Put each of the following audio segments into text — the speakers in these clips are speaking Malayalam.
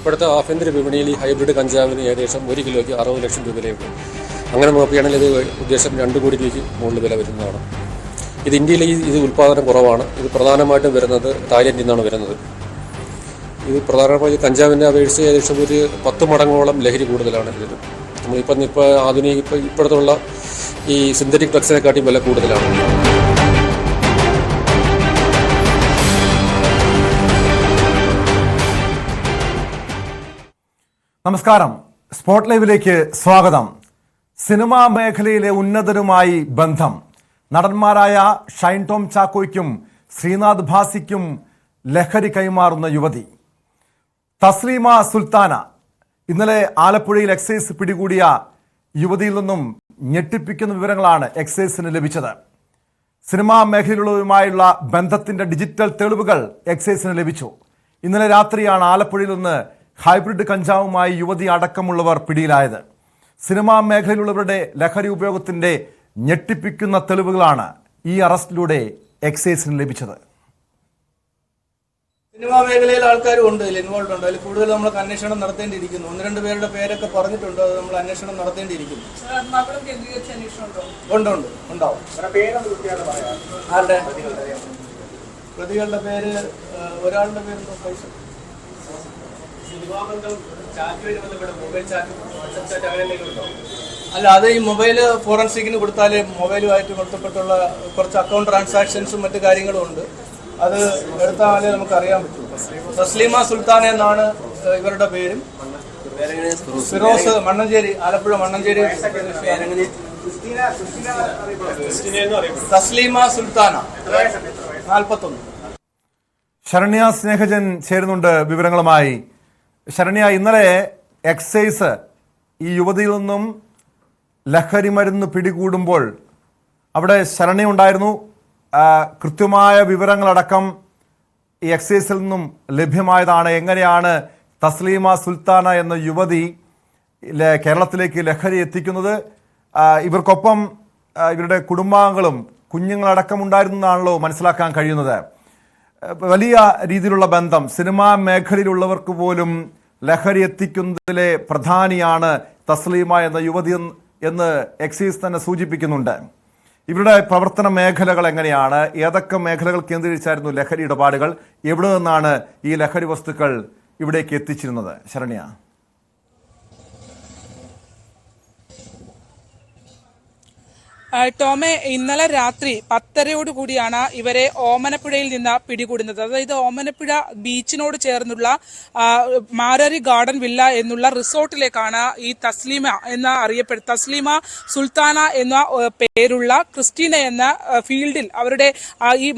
ഇപ്പോഴത്തെ ആഭ്യന്തര വിപണിയിൽ ഈ ഹൈബ്രിഡ് കഞ്ചാവിന് ഏകദേശം 1 കിലോയ്ക്ക് 60 ലക്ഷം രൂപയിലേക്ക്. അങ്ങനെ നോക്കുകയാണെങ്കിൽ ഇത് ഉദ്ദേശം 2 കോടി രൂപയ്ക്ക് മുകളിൽ വില വരുന്നതാണ്. ഇത് ഇന്ത്യയിൽ ഇത് ഉൽപ്പാദനം കുറവാണ്. ഇത് പ്രധാനമായിട്ടും വരുന്നത് തായ്ലൻഡിൽ നിന്നാണ് വരുന്നത്. ഇത് പ്രധാനമായി കഞ്ചാവിൻ്റെ അപേക്ഷിച്ച് ഏകദേശം ഒരു 10 മടങ്ങോളം ലഹരി കൂടുതലാണ് ഇതിന്. ഇപ്പോൾ ആധുനിക ഇപ്പോഴത്തുള്ള ഈ സിന്തറ്റിക് ഡ്രഗ്സിനെക്കാട്ടിയും വില കൂടുതലാണ്. നമസ്കാരം, സ്പോട്ട് ലൈവിലേക്ക് സ്വാഗതം. സിനിമാ മേഖലയിലെ ഉന്നതരുമായി ബന്ധം. നടന്മാരായ ഷൈൻ ടോം ചാക്കോയ്ക്കും ശ്രീനാഥ് ഭാസിക്കും ലഹരി കൈമാറുന്ന യുവതി തസ്ലീമ സുൽത്താന. ഇന്നലെ ആലപ്പുഴയിൽ എക്സൈസ് പിടികൂടിയ യുവതിയിൽ നിന്നും ഞെട്ടിപ്പിക്കുന്ന വിവരങ്ങളാണ് എക്സൈസിന് ലഭിച്ചത്. സിനിമാ മേഖലയിലുള്ളവരുമായുള്ള ബന്ധത്തിന്റെ ഡിജിറ്റൽ തെളിവുകൾ എക്സൈസിന് ലഭിച്ചു. ഇന്നലെ രാത്രിയാണ് ആലപ്പുഴയിൽ നിന്ന് ഹൈബ്രിഡ് കഞ്ചാവുമായി യുവതി അടക്കമുള്ളവർ പിടിയിലായത്. സിനിമാ മേഖലയിലുള്ളവരുടെ ലഹരി ഉപയോഗത്തിന്റെ ഞെട്ടിപ്പിക്കുന്ന തെളിവുകളാണ് ഈ അറസ്റ്റിലൂടെ എക്സൈസിന് ലഭിച്ചത്. സിനിമാ മേഖലയിൽ ആൾക്കാരും ഉണ്ട്, ഇതിൽ ഇൻവോൾവ് ഉണ്ട്. അതിൽ കൂടുതൽ നമ്മൾ അന്വേഷണം നടത്തേണ്ടിയിരിക്കുന്നു. 1-2 പേരുടെ പേരൊക്കെ പറഞ്ഞിട്ടുണ്ട്, അത് നമ്മൾ അന്വേഷണം നടത്തേണ്ടിയിരിക്കുന്നു. ഉണ്ടാവും. ആരുടെ പ്രതികളുടെ പേര്? ഒരാളുടെ പേരുണ്ടോ? പൈസ അല്ല, അത് ഈ മൊബൈല് ഫോറൻസിക്കിന് കൊടുത്താൽ മൊബൈലുമായിട്ട് ബന്ധപ്പെട്ടുള്ള കുറച്ച് അക്കൗണ്ട് ട്രാൻസാക്ഷൻസും മറ്റു കാര്യങ്ങളും ഉണ്ട്. അത് എടുത്താലേ നമുക്ക് അറിയാൻ പറ്റൂ. തസ്ലീമ സുൽത്താന എന്നാണ് ഇവരുടെ പേരും. ഫിറോസ് മണ്ണഞ്ചേരി, ആലപ്പുഴ മണ്ണഞ്ചേരി. തസ്ലീമ സുൽത്താന 41. ശരണ്യ സ്നേഹജൻ ചേരുന്നുണ്ട് വിവരങ്ങളുമായി. ശരണ്യ, ഇന്നലെ എക്സൈസ് ഈ യുവതിയിൽ നിന്നും ലഹരി മരുന്ന് പിടികൂടുമ്പോൾ അവിടെ ശരണ്യ ഉണ്ടായിരുന്നു. കൃത്യമായ വിവരങ്ങളടക്കം ഈ എക്സൈസിൽ നിന്നും ലഭ്യമായതാണ്. എങ്ങനെയാണ് തസ്ലീമ സുൽത്താന എന്ന യുവതി കേരളത്തിലേക്ക് ലഹരി എത്തിക്കുന്നത്? ഇവർക്കൊപ്പം ഇവരുടെ കുടുംബാംഗങ്ങളും കുഞ്ഞുങ്ങളടക്കം ഉണ്ടായിരുന്നതാണല്ലോ മനസ്സിലാക്കാൻ കഴിയുന്നത്. വലിയ രീതിയിലുള്ള ബന്ധം സിനിമാ മേഖലയിലുള്ളവർക്ക് പോലും ലഹരി എത്തിക്കുന്നതിലെ പ്രധാനിയാണ് തസ്ലീമ എന്ന യുവതി എന്ന് എക്സൈസ് തന്നെ സൂചിപ്പിക്കുന്നുണ്ട്. ഇവരുടെ പ്രവർത്തന മേഖലകൾ എങ്ങനെയാണ്? ഏതൊക്കെ മേഖലകൾ കേന്ദ്രീകരിച്ചായിരുന്നു ലഹരി ഇടപാടുകൾ? എവിടെ നിന്നാണ് ഈ ലഹരി വസ്തുക്കൾ ഇവിടേക്ക് എത്തിച്ചിരുന്നത്? ശരണ്യ. ടോമെ, ഇന്നലെ രാത്രി 10:30 കൂടിയാണ് ഇവരെ ഓമനപ്പുഴയിൽ നിന്ന് പിടികൂടുന്നത്. അതായത് ഓമനപ്പുഴ ബീച്ചിനോട് ചേർന്നുള്ള മാരാരി ഗാർഡൻ വില്ല എന്നുള്ള റിസോർട്ടിലേക്കാണ് ഈ തസ്ലീമ തസ്ലീമ സുൽത്താന എന്ന പേരുള്ള ക്രിസ്റ്റീന എന്ന ഫീൽഡിൽ, അവരുടെ ഈ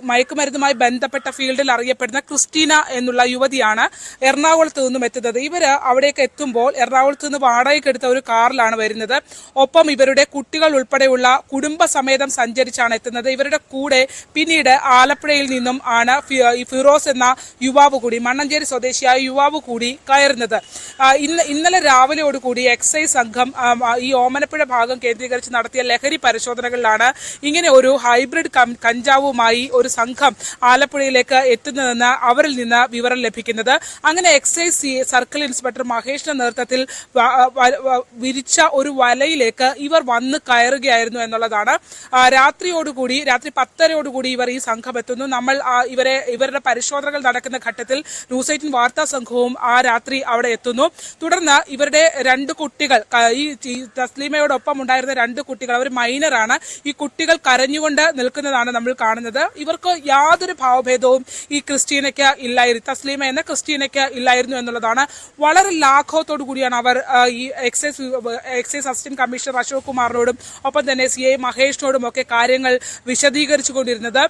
മയക്കുമരുന്നുമായി ബന്ധപ്പെട്ട ഫീൽഡിൽ അറിയപ്പെടുന്ന ക്രിസ്റ്റീന എന്നുള്ള യുവതിയാണ് എറണാകുളത്ത് നിന്നും എത്തുന്നത്. ഇവര് അവിടേക്ക് എത്തുമ്പോൾ എറണാകുളത്ത് നിന്ന് വാടകയ്ക്ക് എടുത്ത ഒരു കാറിലാണ് വരുന്നത്. ഒപ്പം ഇവരുടെ കുട്ടികൾ ഉൾപ്പെടെയുള്ള കുടുംബസമേതം സഞ്ചരിച്ചാണ് എത്തുന്നത്. ഇവരുടെ കൂടെ പിന്നീട് ആലപ്പുഴയിൽ നിന്നും ആണ് ഈ ഫിറോസ് എന്ന യുവാവ് കൂടി, മണ്ണഞ്ചേരി സ്വദേശിയായ യുവാവ് കൂടി കയറുന്നത്. ഇന്നലെ രാവിലെയോടുകൂടി എക്സൈസ് സംഘം ഈ ഓമനപ്പുഴ ഭാഗം കേന്ദ്രീകരിച്ച് നടത്തിയ ലഹരി പരിശോധനകളിലാണ് ഇങ്ങനെ ഒരു ഹൈബ്രിഡ് കഞ്ചാവുമായി ഒരു സംഘം ആലപ്പുഴയിലേക്ക് എത്തുന്നതെന്ന് അവരിൽ നിന്ന് വിവരം ലഭിക്കുന്നത്. അങ്ങനെ എക്സൈസ് സർക്കിൾ ഇൻസ്പെക്ടർ മഹേഷിന്റെ നേതൃത്വത്തിൽ വിരിച്ച ഒരു വലയിലേക്ക് ഇവർ വന്ന് കയറുകയായിരുന്നു എന്നുള്ളതാണ്. രാത്രി 10:30 ഇവർ ഈ സംഘം എത്തുന്നു. നമ്മൾ ഇവരുടെ പരിശോധനകൾ നടക്കുന്ന ഘട്ടത്തിൽ ന്യൂസ് 18 വാർത്താ സംഘവും ആ രാത്രി അവിടെ എത്തുന്നു. തുടർന്ന് ഇവരുടെ 2 കുട്ടികൾ, ഈ തസ്ലീമയോടൊപ്പം ഉണ്ടായിരുന്ന 2 കുട്ടികൾ, അവർ മൈനറാണ്. ഈ കുട്ടികൾ കരഞ്ഞുകൊണ്ട് നിൽക്കുന്നതാണ് നമ്മൾ കാണുന്നത്. ഇവർക്ക് യാതൊരു ഭാവഭേദവും ഈ ക്രിസ്റ്റീനയ്ക്ക് ഇല്ലായിരുന്നു, തസ്ലീമ എന്ന ക്രിസ്റ്റീനയ്ക്ക് ഇല്ലായിരുന്നു എന്നുള്ളതാണ്. വളരെ ലാഘവത്തോടു കൂടിയാണ് അവർ ഈ എക്സൈസ് അസിസ്റ്റന്റ് കമ്മീഷണർ അശോക് കുമാറിനോടും ഒപ്പം തന്നെ CI മഹേഷിനോടും ഒക്കെ കാര്യങ്ങൾ വിശദീകരിച്ചു കൊണ്ടിരുന്നത്.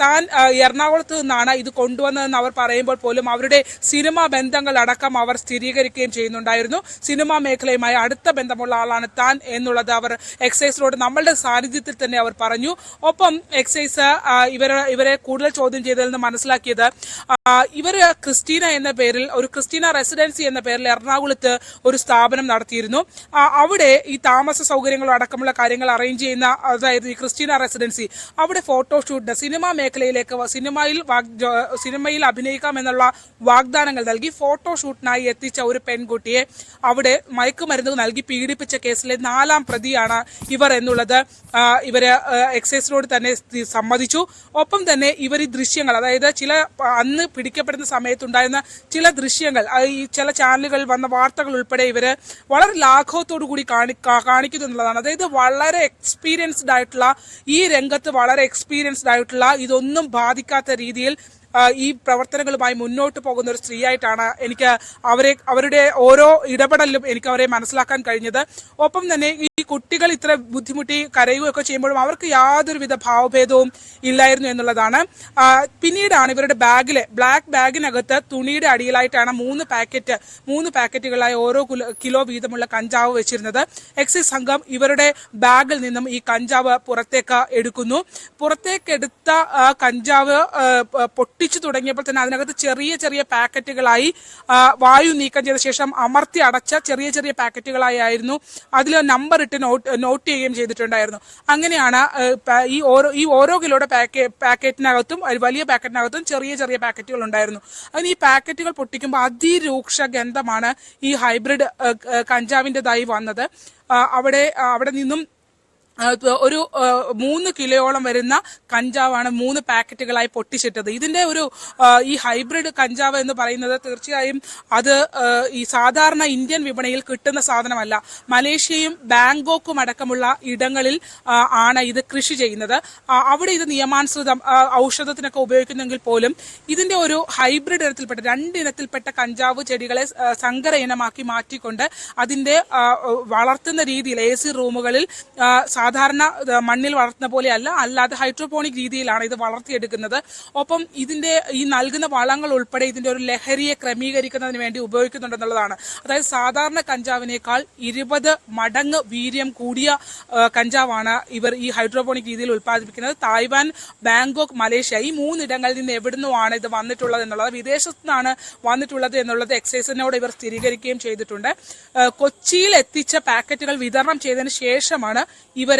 താൻ എറണാകുളത്ത് നിന്നാണ് ഇത് കൊണ്ടുവന്നതെന്ന് അവർ പറയുമ്പോൾ പോലും അവരുടെ സിനിമാ ബന്ധങ്ങൾ അടക്കം അവർ സ്ഥിരീകരിക്കുകയും ചെയ്യുന്നുണ്ടായിരുന്നു. സിനിമാ മേഖലയുമായി അടുത്ത ബന്ധമുള്ള ആളാണ് താൻ എന്നുള്ളത് അവർ എക്സൈസിനോട് നമ്മളുടെ സാന്നിധ്യത്തിൽ തന്നെ അവർ പറഞ്ഞു. ഒപ്പം എക്സൈസ് ഇവരെ കൂടുതൽ ചോദ്യം ചെയ്തതിൽ നിന്ന് മനസ്സിലാക്കിയത് ഇവർ ക്രിസ്റ്റീന എന്ന പേരിൽ, ഒരു ക്രിസ്റ്റീന റെസിഡൻസി എന്ന പേരിൽ എറണാകുളത്ത് ഒരു സ്ഥാപനം നടത്തിയിരുന്നു. അവിടെ ഈ താമസ സൗകര്യങ്ങളും അടക്കമുള്ള കാര്യങ്ങൾ അറേഞ്ച് ചെയ്യുന്ന, അതായത് ഈ ക്രിസ്റ്റീന റെസിഡൻസി, അവിടെ ഫോട്ടോഷൂട്ട് സിനിമാ മേഖലയിലേക്ക് സിനിമയിൽ അഭിനയിക്കാം എന്നുള്ള വാഗ്ദാനങ്ങൾ നൽകി ഫോട്ടോഷൂട്ടിനായി എത്തിച്ച ഒരു പെൺകുട്ടിയെ അവിടെ മയക്കുമരുന്ന് നൽകി പീഡിപ്പിച്ച കേസിലെ 4ാം പ്രതിയാണ് ഇവർ എന്നുള്ളത് ഇവര് എക്സൈസിനോട് തന്നെ സമ്മതിച്ചു. ഒപ്പം തന്നെ ഇവർ ഈ ദൃശ്യങ്ങൾ, അതായത് അന്ന് പിടിക്കപ്പെടുന്ന സമയത്തുണ്ടായിരുന്ന ചില ദൃശ്യങ്ങൾ, ഈ ചില ചാനലുകളിൽ വന്ന വാർത്തകൾ ഉൾപ്പെടെ ഇവര് വളരെ ലാഘവത്തോടു കൂടി കാണിക്കുന്നു എന്നുള്ളതാണ്. അതായത് വളരെ എക്സ്പീരിയൻസ്ഡ് ആയിട്ടുള്ള, ഈ രംഗത്ത് വളരെ എക്സ്പീരിയൻസ്ഡ് ആയിട്ടുള്ള, ഇതൊന്നും ബാധിക്കാത്ത രീതിയിൽ ഈ പ്രവർത്തനങ്ങളുമായി മുന്നോട്ട് പോകുന്ന ഒരു സ്ത്രീയായിട്ടാണ് എനിക്ക് അവരുടെ ഓരോ ഇടപെടലിലും എനിക്ക് അവരെ മനസ്സിലാക്കാൻ കഴിഞ്ഞത്. ഒപ്പം തന്നെ ഈ കുട്ടികൾ ഇത്ര ബുദ്ധിമുട്ടി കരയുകയൊക്കെ ചെയ്യുമ്പോഴും അവർക്ക് യാതൊരുവിധ ഭാവഭേദവും ഇല്ലായിരുന്നു എന്നുള്ളതാണ്. പിന്നീടാണ് ഇവരുടെ ബ്ലാക്ക് ബാഗിനകത്ത് തുണിയുടെ അടിയിലായിട്ടാണ് 3 പാക്കറ്റുകളായി ഓരോ കിലോ വീതമുള്ള കഞ്ചാവ് വെച്ചിരുന്നത്. എക്സൈസ് സംഘം ഇവരുടെ ബാഗിൽ നിന്നും ഈ കഞ്ചാവ് പുറത്തേക്ക് എടുക്കുന്നു. പുറത്തേക്കെടുത്ത കഞ്ചാവ് പൊട്ടിച്ചു തുടങ്ങിയപ്പോൾ തന്നെ അതിനകത്ത് ചെറിയ പാക്കറ്റുകളായി വായു നീക്കം ചെയ്ത ശേഷം അമർത്തി അടച്ച ചെറിയ പാക്കറ്റുകളായിരുന്നു. അതിൽ നമ്പർ ഇട്ട് നോട്ട് ചെയ്യുകയും ചെയ്തിട്ടുണ്ടായിരുന്നു. അങ്ങനെയാണ് ഈ ഓരോ കിലോയുടെ പാക്കറ്റിനകത്തും വലിയ പാക്കറ്റിനകത്തും ചെറിയ പാക്കറ്റുകൾ ഉണ്ടായിരുന്നു. അതിന് ഈ പാക്കറ്റുകൾ പൊട്ടിക്കുമ്പോൾ അതിരൂക്ഷ ഗന്ധമാണ് ഈ ഹൈബ്രിഡ് കഞ്ചാവിൻ്റെതായി വന്നത്. അവിടെ നിന്നും ഒരു 3 കിലോയോളം വരുന്ന കഞ്ചാവാണ് 3 പാക്കറ്റുകളായി പൊട്ടിച്ചിട്ടത്. ഇതിന്റെ ഈ ഹൈബ്രിഡ് കഞ്ചാവ് എന്ന് പറയുന്നത് തീർച്ചയായും അത് ഈ സാധാരണ ഇന്ത്യൻ വിപണിയിൽ കിട്ടുന്ന സാധനമല്ല. മലേഷ്യയും ബാങ്കോക്കും അടക്കമുള്ള ഇടങ്ങളിൽ ആണ് ഇത് കൃഷി ചെയ്യുന്നത്. അവിടെ ഇത് നിയമാനുസൃതം ഔഷധത്തിനൊക്കെ ഉപയോഗിക്കുന്നെങ്കിൽ പോലും ഇതിന്റെ ഒരു ഹൈബ്രിഡ് ഇനത്തിൽപ്പെട്ട 2 ഇനത്തിൽപ്പെട്ട കഞ്ചാവ് ചെടികളെ സങ്കര ഇനമാക്കി മാറ്റിക്കൊണ്ട് അതിന്റെ വളർത്തുന്ന രീതിയിൽ AC റൂമുകളിൽ സാധാരണ മണ്ണിൽ വളർത്തുന്ന പോലെയല്ല, അല്ലാതെ ഹൈഡ്രോപോണിക് രീതിയിലാണ് ഇത് വളർത്തിയെടുക്കുന്നത്. ഒപ്പം ഇതിന്റെ ഈ നൽകുന്ന വളങ്ങൾ ഉൾപ്പെടെ ഇതിന്റെ ഒരു ലഹരിയെ ക്രമീകരിക്കുന്നതിന് വേണ്ടി ഉപയോഗിക്കുന്നുണ്ടെന്നുള്ളതാണ്. അതായത് സാധാരണ കഞ്ചാവിനേക്കാൾ 20 മടങ്ങ് വീര്യം കൂടിയ കഞ്ചാവാണ് ഇവർ ഈ ഹൈഡ്രോപോണിക് രീതിയിൽ ഉത്പാദിപ്പിക്കുന്നത്. തായ്വാൻ, ബാങ്കോക്ക്, മലേഷ്യ ഈ 3 ഇടങ്ങളിൽ നിന്ന് എവിടുന്നുമാണ് ഇത് വന്നിട്ടുള്ളത് എന്നുള്ളത്, വിദേശത്തു നിന്നാണ് വന്നിട്ടുള്ളത് എന്നുള്ളത് എക്സൈസിനോട് ഇവർ സ്ഥിരീകരിക്കുകയും ചെയ്തിട്ടുണ്ട്. കൊച്ചിയിൽ എത്തിച്ച പാക്കറ്റുകൾ വിതരണം ചെയ്തതിന് ശേഷമാണ് ഇവർ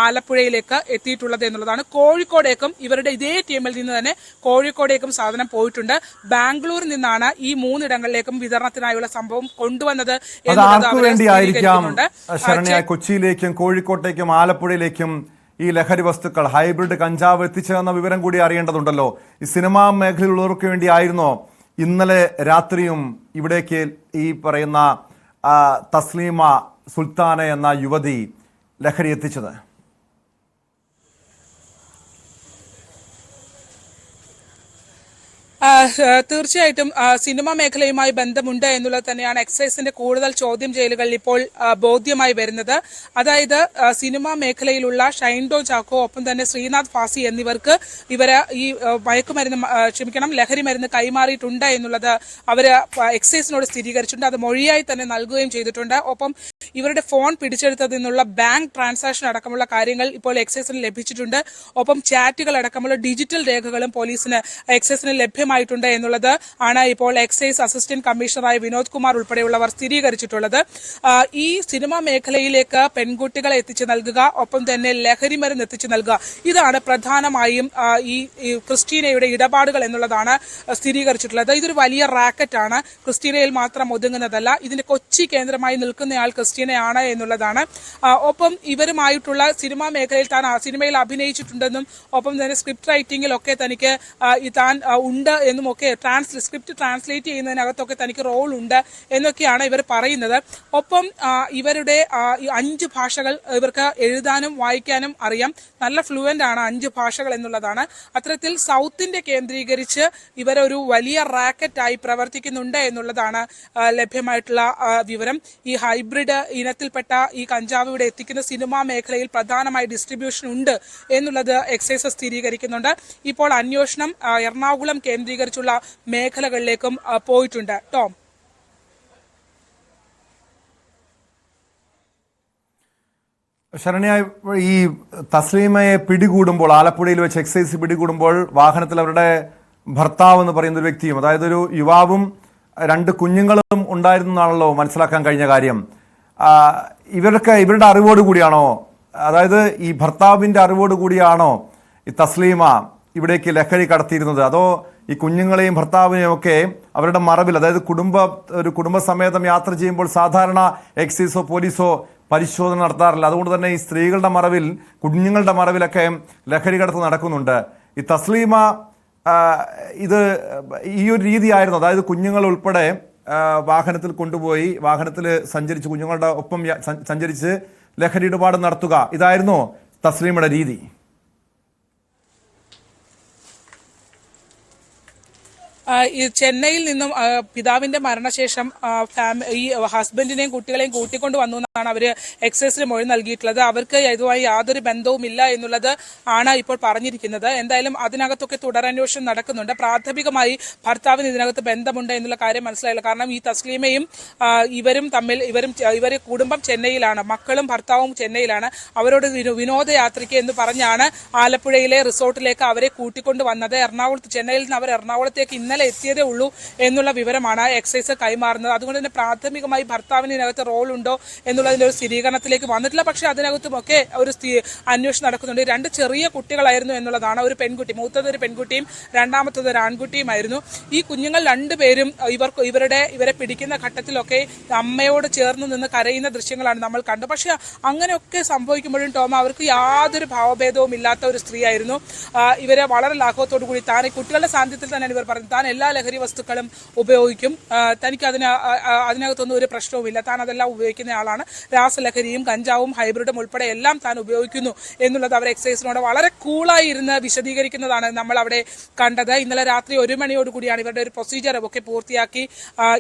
ആലപ്പുഴയിലേക്ക് എത്തിയിട്ടുള്ളത് എന്നുള്ളതാണ്. കോഴിക്കോടേക്കും ഇവരുടെ ഇതേ ടീമിൽ നിന്ന് തന്നെ കോഴിക്കോടേക്കും സാധനം പോയിട്ടുണ്ട്. ബാംഗ്ലൂരിൽ നിന്നാണ് ഈ 3 ഇടങ്ങളിലേക്കും വിതരണത്തിനായുള്ള സംഭവം കൊണ്ടുവന്നത് എന്നുള്ളത്. ശരണ്യ, കൊച്ചിയിലേക്കും കോഴിക്കോട്ടേക്കും ആലപ്പുഴയിലേക്കും ഈ ലഹരി വസ്തുക്കൾ, ഹൈബ്രിഡ് കഞ്ചാവ് എത്തിച്ചതെന്ന വിവരം കൂടി അറിയേണ്ടതുണ്ടല്ലോ. ഈ സിനിമാ മേഖലയിലുള്ളവർക്ക് വേണ്ടിയായിരുന്നോ ഇന്നലെ രാത്രിയും ഇവിടേക്ക് ഈ പറയുന്ന തസ്ലീമ സുൽത്താന എന്ന യുവതി ലഹരി എത്തിച്ചത്? തീർച്ചയായിട്ടും സിനിമാ മേഖലയുമായി ബന്ധമുണ്ട് എന്നുള്ളത് തന്നെയാണ് എക്സൈസിന്റെ കൂടുതൽ ചോദ്യം ചെയ്യലുകളിൽ ഇപ്പോൾ ബോധ്യമായി വരുന്നത്. അതായത് സിനിമാ മേഖലയിലുള്ള ഷൈൻഡോ ചാക്കോ, ഒപ്പം തന്നെ ശ്രീനാഥ് ഫാസി എന്നിവർക്ക് ഇവര് ഈ ലഹരി മരുന്ന് കൈമാറിയിട്ടുണ്ട് എന്നുള്ളത് അവര് എക്സൈസിനോട് സ്ഥിരീകരിച്ചിട്ടുണ്ട്. അത് മൊഴിയായി തന്നെ നൽകുകയും ചെയ്തിട്ടുണ്ട്. ഒപ്പം ഇവരുടെ ഫോൺ പിടിച്ചെടുത്തതിൽ നിന്നുള്ള ബാങ്ക് ട്രാൻസാക്ഷൻ അടക്കമുള്ള കാര്യങ്ങൾ ഇപ്പോൾ എക്സൈസിന് ലഭിച്ചിട്ടുണ്ട്. ഒപ്പം ചാറ്റുകൾ അടക്കമുള്ള ഡിജിറ്റൽ രേഖകളും എക്സൈസിന് ലഭ്യമായിട്ടുണ്ട് എന്നുള്ളത് ആണ് ഇപ്പോൾ എക്സൈസ് അസിസ്റ്റന്റ് കമ്മീഷണറായ വിനോദ് കുമാർ ഉൾപ്പെടെയുള്ളവർ സ്ഥിരീകരിച്ചിട്ടുള്ളത്. ഈ സിനിമാ മേഖലയിലേക്ക് പെൺകുട്ടികളെ എത്തിച്ചു നൽകുക, ഒപ്പം തന്നെ ലഹരി മരുന്ന് എത്തിച്ചു നൽകുക, ഇതാണ് പ്രധാനമായും ഈ ക്രിസ്റ്റീനയുടെ ഇടപാടുകൾ എന്നുള്ളതാണ് സ്ഥിരീകരിച്ചിട്ടുള്ളത്. ഇതൊരു വലിയ റാക്കറ്റാണ്, ക്രിസ്റ്റീനയിൽ മാത്രം ഒതുങ്ങുന്നതല്ല. ഇതിന്റെ കൊച്ചി കേന്ദ്രമായി നിൽക്കുന്നയാൾ ക്രിസ്റ്റീനയാണ് എന്നുള്ളതാണ്. ഒപ്പം ഇവരുമായിട്ടുള്ള സിനിമാ മേഖലയിൽ സിനിമയിൽ അഭിനയിച്ചിട്ടുണ്ടെന്നും ഒപ്പം തന്നെ സ്ക്രിപ്റ്റ് റൈറ്റിംഗിലൊക്കെ തനിക്ക് താൻ ഉണ്ട് എന്നുമൊക്കെ, സ്ക്രിപ്റ്റ് ട്രാൻസ്ലേറ്റ് ചെയ്യുന്നതിനകത്തൊക്കെ തനിക്ക് റോൾ ഉണ്ട് എന്നൊക്കെയാണ് ഇവർ പറയുന്നത്. ഒപ്പം ഇവരുടെ 5 ഭാഷകൾ ഇവർക്ക് എഴുതാനും വായിക്കാനും അറിയാം. നല്ല ഫ്ലുവന്റ് ആണ് 5 ഭാഷകൾ എന്നുള്ളതാണ്. അത്തരത്തിൽ സൗത്ത് ഇന്ത്യ കേന്ദ്രീകരിച്ച് ഇവരൊരു വലിയ റാക്കറ്റായി പ്രവർത്തിക്കുന്നുണ്ട് എന്നുള്ളതാണ് ലഭ്യമായിട്ടുള്ള വിവരം. ഈ ഹൈബ്രിഡ് ഇനത്തിൽപ്പെട്ട ഈ കഞ്ചാവ് ഇവിടെ എത്തിക്കുന്ന സിനിമാ മേഖലയിൽ പ്രധാനമായി ഡിസ്ട്രിബ്യൂഷൻ ഉണ്ട് എന്നുള്ളത് എക്സൈസ് സ്ഥിരീകരിക്കുന്നുണ്ട്. ഇപ്പോൾ അന്വേഷണം എറണാകുളം കേന്ദ്രീകരിച്ചുള്ള മേഖലകളിലേക്കും പോയിട്ടുണ്ട്. ടോം, ശരണ്യ, ഈ തസ്ലീമയെ പിടികൂടുമ്പോൾ, ആലപ്പുഴയിൽ വെച്ച് എക്സൈസ് പിടികൂടുമ്പോൾ വാഹനത്തിൽ അവരുടെ ഭർത്താവ് എന്ന് പറയുന്ന ഒരു വ്യക്തിയും, അതായത് ഒരു യുവാവും 2 കുഞ്ഞുങ്ങളും ഉണ്ടായിരുന്നാണല്ലോ മനസ്സിലാക്കാൻ കഴിഞ്ഞ കാര്യം. ഇവരുടെ അറിവോട് കൂടിയാണോ അതായത് ഈ ഭർത്താവിൻ്റെ അറിവോടുകൂടിയാണോ ഈ തസ്ലീമ ഇവിടേക്ക് ലഹരി കടത്തിയിരുന്നത്, അതോ ഈ കുഞ്ഞുങ്ങളെയും ഭർത്താവിനെയും ഒക്കെ അവരുടെ മറവിൽ, അതായത് ഒരു കുടുംബസമേതം യാത്ര ചെയ്യുമ്പോൾ സാധാരണ എക്സൈസോ പോലീസോ പരിശോധന നടത്താറില്ല, അതുകൊണ്ട് തന്നെ ഈ സ്ത്രീകളുടെ മറവിൽ, കുഞ്ഞുങ്ങളുടെ മറവിലൊക്കെ ലഹരി കടത്ത് നടക്കുന്നുണ്ട്. ഈ തസ്ലീമ ഇത് ഈ ഒരു രീതിയായിരുന്നു, അതായത് കുഞ്ഞുങ്ങൾ ഉൾപ്പെടെ വാഹനത്തിൽ കൊണ്ടുപോയി വാഹനത്തിൽ സഞ്ചരിച്ച് കുഞ്ഞുങ്ങളുടെ ഒപ്പം സഞ്ചരിച്ച് ലഹരി ഇടപാട് നടത്തുക, ഇതായിരുന്നോ തസ്ലീമയുടെ രീതി? ഈ ചെന്നൈയിൽ നിന്നും പിതാവിന്റെ മരണശേഷം ഈ ഹസ്ബൻഡിനെയും കുട്ടികളെയും കൂട്ടിക്കൊണ്ട് വന്നു എന്നാണ് അവര് എക്സൈസിന് മൊഴി നൽകിയിട്ടുള്ളത്. അവർക്ക് ഇതുമായി യാതൊരു ബന്ധവുമില്ല എന്നുള്ളത് ആണ് ഇപ്പോൾ പറഞ്ഞിരിക്കുന്നത്. എന്തായാലും അതിനകത്തൊക്കെ തുടരന്വേഷണം നടക്കുന്നുണ്ട്. പ്രാഥമികമായി ഭർത്താവിന് ഇതിനകത്ത് ബന്ധമുണ്ട് എന്നുള്ള കാര്യം മനസ്സിലായില്ല. കാരണം ഈ തസ്ലീമയും ഇവരും തമ്മിൽ ഇവരെ കുടുംബം ചെന്നൈയിലാണ്, മക്കളും ഭർത്താവും ചെന്നൈയിലാണ്. അവരോട് വിനോദയാത്രയ്ക്ക് എന്ന് പറഞ്ഞാണ് ആലപ്പുഴയിലെ റിസോർട്ടിലേക്ക് അവരെ കൂട്ടിക്കൊണ്ട് വന്നത്. ചെന്നൈയിൽ നിന്ന് അവർ എറണാകുളത്തേക്ക് ഇന്നലെ എത്തിയതേ ഉള്ളൂ എന്നുള്ള വിവരമാണ് എക്സൈസ് കൈമാറുന്നത്. അതുകൊണ്ട് തന്നെ പ്രാഥമികമായി ഭർത്താവിന് ഇതിനകത്ത് റോൾ ഉണ്ടോ എന്നുള്ളതിന്റെ ഒരു സ്ഥിരീകരണത്തിലേക്ക് വന്നിട്ടില്ല. പക്ഷേ അതിനകത്തുമൊക്കെ ഒരു അന്വേഷണം നടക്കുന്നുണ്ട്. 2 ചെറിയ കുട്ടികളായിരുന്നു എന്നുള്ളതാണ്. ഒരു പെൺകുട്ടി, മൂത്തത് ഒരു പെൺകുട്ടിയും രണ്ടാമത്തത് ഒരു ആൺകുട്ടിയുമായിരുന്നു. ഈ കുഞ്ഞുങ്ങൾ 2 പേരും ഇവരെ പിടിക്കുന്ന ഘട്ടത്തിലൊക്കെ അമ്മയോട് ചേർന്ന് നിന്ന് കരയുന്ന ദൃശ്യങ്ങളാണ് നമ്മൾ കണ്ടത്. പക്ഷെ അങ്ങനെയൊക്കെ സംഭവിക്കുമ്പോഴും ടോമ അവർക്ക് യാതൊരു ഭാവഭേദവും ഇല്ലാത്ത ഒരു സ്ത്രീയായിരുന്നു. ഇവരെ വളരെ ലാഘവത്തോടു കൂടി താൻ കുട്ടികളുടെ സാന്നിധ്യത്തിൽ തന്നെയാണ് ഇവർ പറഞ്ഞത്, താൻ എല്ലാ ലഹരി വസ്തുക്കളും ഉപയോഗിക്കും, തനിക്ക് അതിനകത്തൊന്നും ഒരു പ്രശ്നവുമില്ല, താൻ അതെല്ലാം ഉപയോഗിക്കുന്ന ആളാണ്, രാസലഹരിയും കഞ്ചാവും ഹൈബ്രിഡും ഉൾപ്പെടെ എല്ലാം താൻ ഉപയോഗിക്കുന്നു എന്നുള്ളത് അവർ എക്സൈസിനോട് വളരെ കൂളായി ഇരുന്ന് വിശദീകരിക്കുന്നതാണ് നമ്മൾ അവിടെ കണ്ടത്. ഇന്നലെ രാത്രി 1 മണിയോടുകൂടിയാണ് ഇവരുടെ ഒരു പ്രൊസീജിയർ ഒക്കെ പൂർത്തിയാക്കി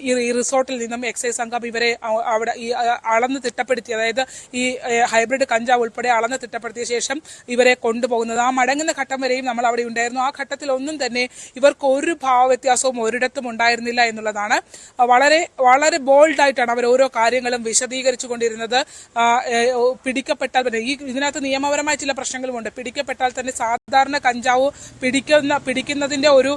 ഈ റിസോർട്ടിൽ നിന്നും എക്സൈസ് സംഘം ഇവരെ അവിടെ ഈ അളന്ന് തിട്ടപ്പെടുത്തി, അതായത് ഈ ഹൈബ്രിഡ് കഞ്ചാവ് ഉൾപ്പെടെ അളന്ന് തിട്ടപ്പെടുത്തിയ ശേഷം ഇവരെ കൊണ്ടുപോകുന്നത്. ആ മടങ്ങുന്ന ഘട്ടം വരെയും നമ്മൾ അവിടെ ഉണ്ടായിരുന്നു. ആ ഘട്ടത്തിൽ ഒന്നും തന്നെ ഇവർക്ക് ഒരു ഭാവവ്യത്യാസവും ഒരിടത്തും ഉണ്ടായിരുന്നില്ല എന്നുള്ളതാണ്. വളരെ വളരെ ബോൾഡായിട്ടാണ് അവർ ഓരോ കാര്യങ്ങളും വിശദീകരിച്ചു കൊണ്ടിരുന്നത്. പിടിക്കപ്പെട്ടാൽ തന്നെ ഇതിനകത്ത് നിയമപരമായ ചില പ്രശ്നങ്ങളുമുണ്ട്. പിടിക്കപ്പെട്ടാൽ തന്നെ സാധാരണ കഞ്ചാവ് പിടിക്കുന്നതിന്റെ ഒരു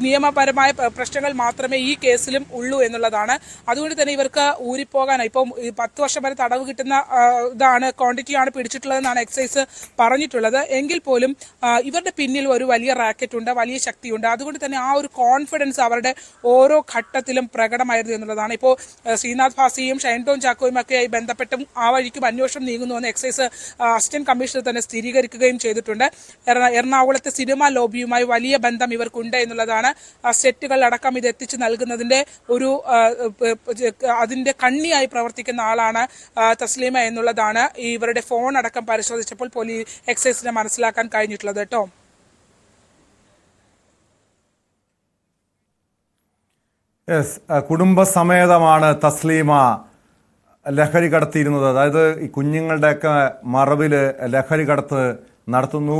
നിയമപരമായ പ്രശ്നങ്ങൾ മാത്രമേ ഈ കേസിലും ഉള്ളൂ എന്നുള്ളതാണ്. അതുകൊണ്ട് തന്നെ ഇവർക്ക് ഊരിപ്പോകാനായി ഇപ്പം 10 വർഷം വരെ തടവ് കിട്ടുന്ന ക്വാണ്ടിറ്റിയാണ് പിടിച്ചിട്ടുള്ളതെന്നാണ് എക്സൈസ് പറഞ്ഞിട്ടുള്ളത്. എങ്കിൽ പോലും ഇവരുടെ പിന്നിൽ ഒരു വലിയ റാക്കറ്റ് ഉണ്ട്, വലിയ ശക്തിയുണ്ട്. അതുകൊണ്ട് തന്നെ ആ ഒരു കോൺഫിഡൻസ് അവരുടെ ഓരോ ഘട്ടത്തിലും പ്രകടമായിരുന്നു എന്നുള്ളതാണ്. ഇപ്പോൾ ശ്രീനാഥ് ഭാസിയും ഷൈൻ ടോം ചാക്കോയും ഒക്കെയായി ബന്ധപ്പെട്ടും ആ വഴിക്കും അന്വേഷണം നീങ്ങുന്നുവെന്ന് എക്സൈസ് അസിസ്റ്റന്റ് കമ്മീഷണർ തന്നെ സ്ഥിരീകരിക്കുകയും ചെയ്തിട്ടുണ്ട്. എറണാകുളത്തെ സിനിമാ ലോബിയുമായി വലിയ ബന്ധം ഇവർക്കുണ്ട് എന്നുള്ളതാണ്. സെറ്റുകളടക്കം ഇത് എത്തിച്ചു നൽകുന്നതിന്റെ ഒരു അതിന്റെ കണ്ണിയായി പ്രവർത്തിക്കുന്ന ആളാണ് തസ്ലീമ എന്നുള്ളതാണ് ഇവരുടെ ഫോൺ അടക്കം പരിശോധിച്ചപ്പോൾ എക്സൈസിനെ മനസ്സിലാക്കാൻ കഴിഞ്ഞിട്ടുള്ളത് കേട്ടോ. കുടുംബസമേതമാണ് തസ്ലീമ ലഹരി കടത്തിയിരുന്നത്. അതായത് ഈ കുഞ്ഞുങ്ങളുടെയൊക്കെ മറവിൽ ലഹരി കടത്ത് നടത്തുന്നു.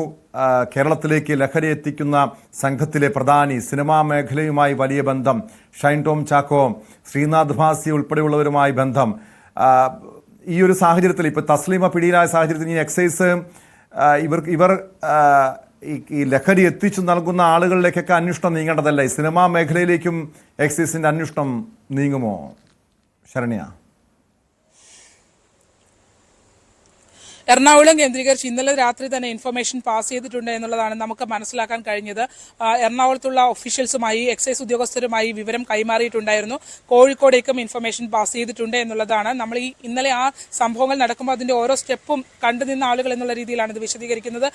കേരളത്തിലേക്ക് ലഹരി എത്തിക്കുന്ന സംഘത്തിലെ പ്രധാനി, സിനിമാ മേഖലയുമായി വലിയ ബന്ധം, ഷൈൻ ടോം ചാക്കോ, ശ്രീനാഥ് ഭാസി ഉൾപ്പെടെയുള്ളവരുമായി ബന്ധം. ഈ ഒരു സാഹചര്യത്തിൽ ഇപ്പോൾ തസ്ലീമ പിടിയിലായ സാഹചര്യത്തിൽ ഈ എക്സൈസ് ഇവർ ഈ ലഹരി എത്തിച്ചു നൽകുന്ന ആളുകളിലേക്കൊക്കെ അന്വേഷണം നീങ്ങേണ്ടതല്ല. ഈ സിനിമാ മേഖലയിലേക്കും എക്സൈസിന്റെ അന്വേഷണം നീങ്ങുമോ ശരണ്യ? എറണാകുളം കേന്ദ്രീകരിച്ച് ഇന്നലെ രാത്രി തന്നെ ഇൻഫർമേഷൻ പാസ് ചെയ്തിട്ടുണ്ട് എന്നുള്ളതാണ് നമുക്ക് മനസ്സിലാക്കാൻ കഴിഞ്ഞത്. എറണാകുളത്തുള്ള ഒഫീഷ്യൽസുമായി എക്സൈസ് ഉദ്യോഗസ്ഥരുമായി വിവരം കൈമാറിയിട്ടുണ്ടായിരുന്നു. കോഴിക്കോടേക്കും ഇൻഫർമേഷൻ പാസ് ചെയ്തിട്ടുണ്ട് എന്നുള്ളതാണ്. നമ്മൾ ഇന്നലെ ആ സംഭവങ്ങൾ നടക്കുമ്പോൾ അതിന്റെ ഓരോ സ്റ്റെപ്പും കണ്ടുനിന്ന ആളുകൾ എന്നുള്ള രീതിയിലാണ് ഇത് വിശദീകരിക്കുന്നത്.